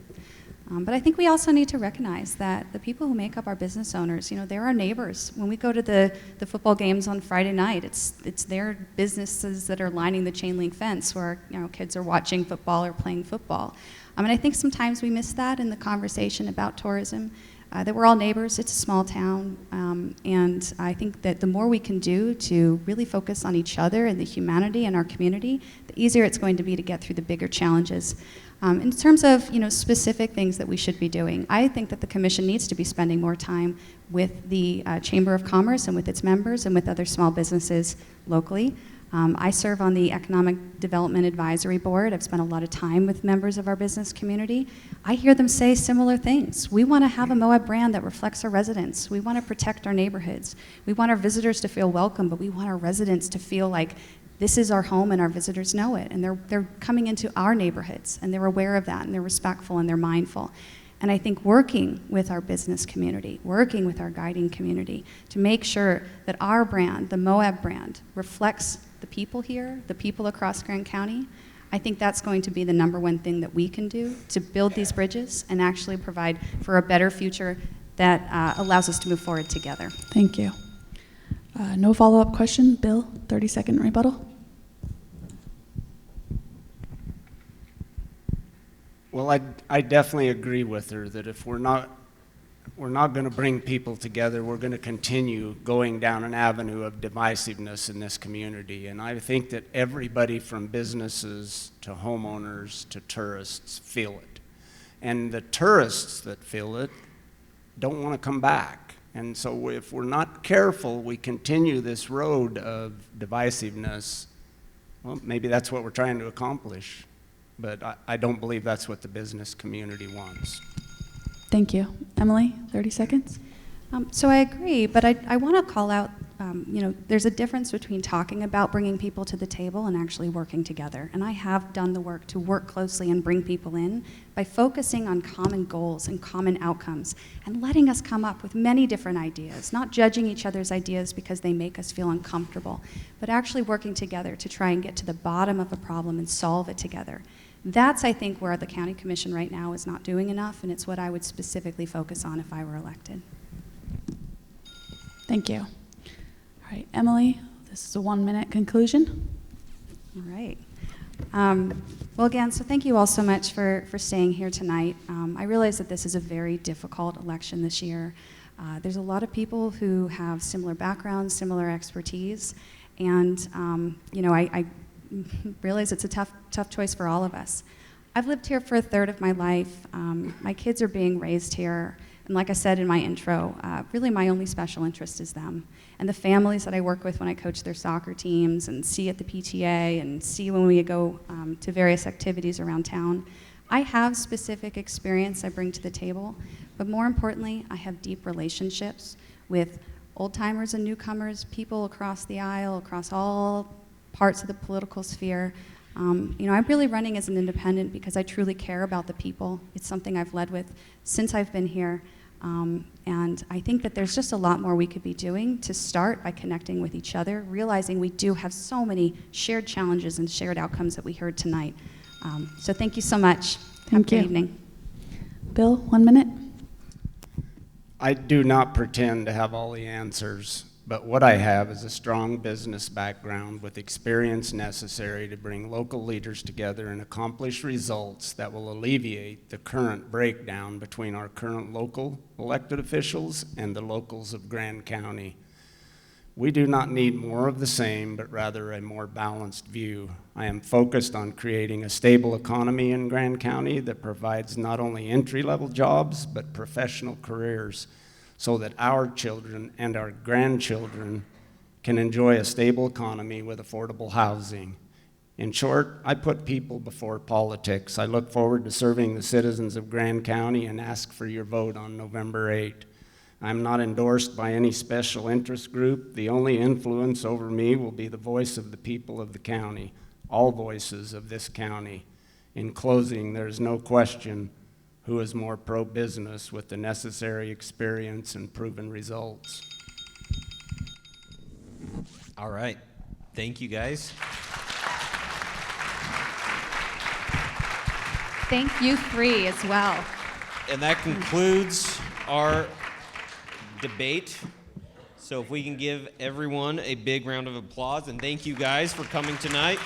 But I think we also need to recognize that the people who make up our business owners, they're our neighbors. When we go to the football games on Friday night, it's their businesses that are lining the chain link fence where kids are watching football or playing football. And I think sometimes we miss that in the conversation about tourism, that we're all neighbors. It's a small town, and I think that the more we can do to really focus on each other and the humanity in our community, the easier it's going to be to get through the bigger challenges. In terms of specific things that we should be doing, I think that the commission needs to be spending more time with the Chamber of Commerce and with its members and with other small businesses locally. I serve on the Economic Development Advisory Board. I've spent a lot of time with members of our business community. I hear them say similar things. We want to have a Moab brand that reflects our residents. We want to protect our neighborhoods. We want our visitors to feel welcome, but we want our residents to feel like this is our home and our visitors know it, and they're coming into our neighborhoods, and they're aware of that, and they're respectful and they're mindful. And I think working with our business community, working with our guiding community to make sure that our brand, the Moab brand, reflects the people here, the people across Grand County. I think that's going to be the number one thing that we can do to build these bridges and actually provide for a better future that allows us to move forward together. Thank you. No follow-up question. Bill, 30-second rebuttal. Well, I definitely agree with her that if we're not going to bring people together, we're going to continue going down an avenue of divisiveness in this community. And I think that everybody from businesses to homeowners to tourists feel it. And the tourists that feel it don't want to come back. And so if we're not careful, we continue this road of divisiveness. Well, maybe that's what we're trying to accomplish. But I don't believe that's what the business community wants. Thank you. Emily, 30 seconds. So I agree, but I want to call out, there's a difference between talking about bringing people to the table and actually working together. And I have done the work to work closely and bring people in by focusing on common goals and common outcomes and letting us come up with many different ideas, not judging each other's ideas because they make us feel uncomfortable, but actually working together to try and get to the bottom of a problem and solve it together. That's, I think, where the County Commission right now is not doing enough, and it's what I would specifically focus on if I were elected. Thank you. All right, Emily, this is a 1-minute conclusion. All right. Well, again, so thank you all so much for staying here tonight. I realize that this is a very difficult election this year. There's a lot of people who have similar backgrounds, similar expertise, and I realize it's a tough choice for all of us. I've lived here for a third of my life. My kids are being raised here. And like I said in my intro, really my only special interest is them. And the families that I work with when I coach their soccer teams and see at the PTA and see when we go to various activities around town. I have specific experience I bring to the table, but more importantly, I have deep relationships with old-timers and newcomers, people across the aisle, across all parts of the political sphere. I'm really running as an independent because I truly care about the people. It's something I've led with since I've been here. And I think that there's just a lot more we could be doing to start by connecting with each other, realizing we do have so many shared challenges and shared outcomes that we heard tonight. So thank you so much. Thank you. Have a good evening. Bill, 1 minute. I do not pretend to have all the answers, but what I have is a strong business background with experience necessary to bring local leaders together and accomplish results that will alleviate the current breakdown between our current local elected officials and the locals of Grand County. We do not need more of the same, but rather a more balanced view. I am focused on creating a stable economy in Grand County that provides not only entry-level jobs, but professional careers, so that our children and our grandchildren can enjoy a stable economy with affordable housing. In short, I put people before politics. I look forward to serving the citizens of Grand County and ask for your vote on November 8. I'm not endorsed by any special interest group. The only influence over me will be the voice of the people of the county, all voices of this county. In closing, there's no question who is more pro-business with the necessary experience and proven results. All right. Thank you, guys. Thank you three as well. And that concludes our debate. So if we can give everyone a big round of applause, and thank you guys for coming tonight.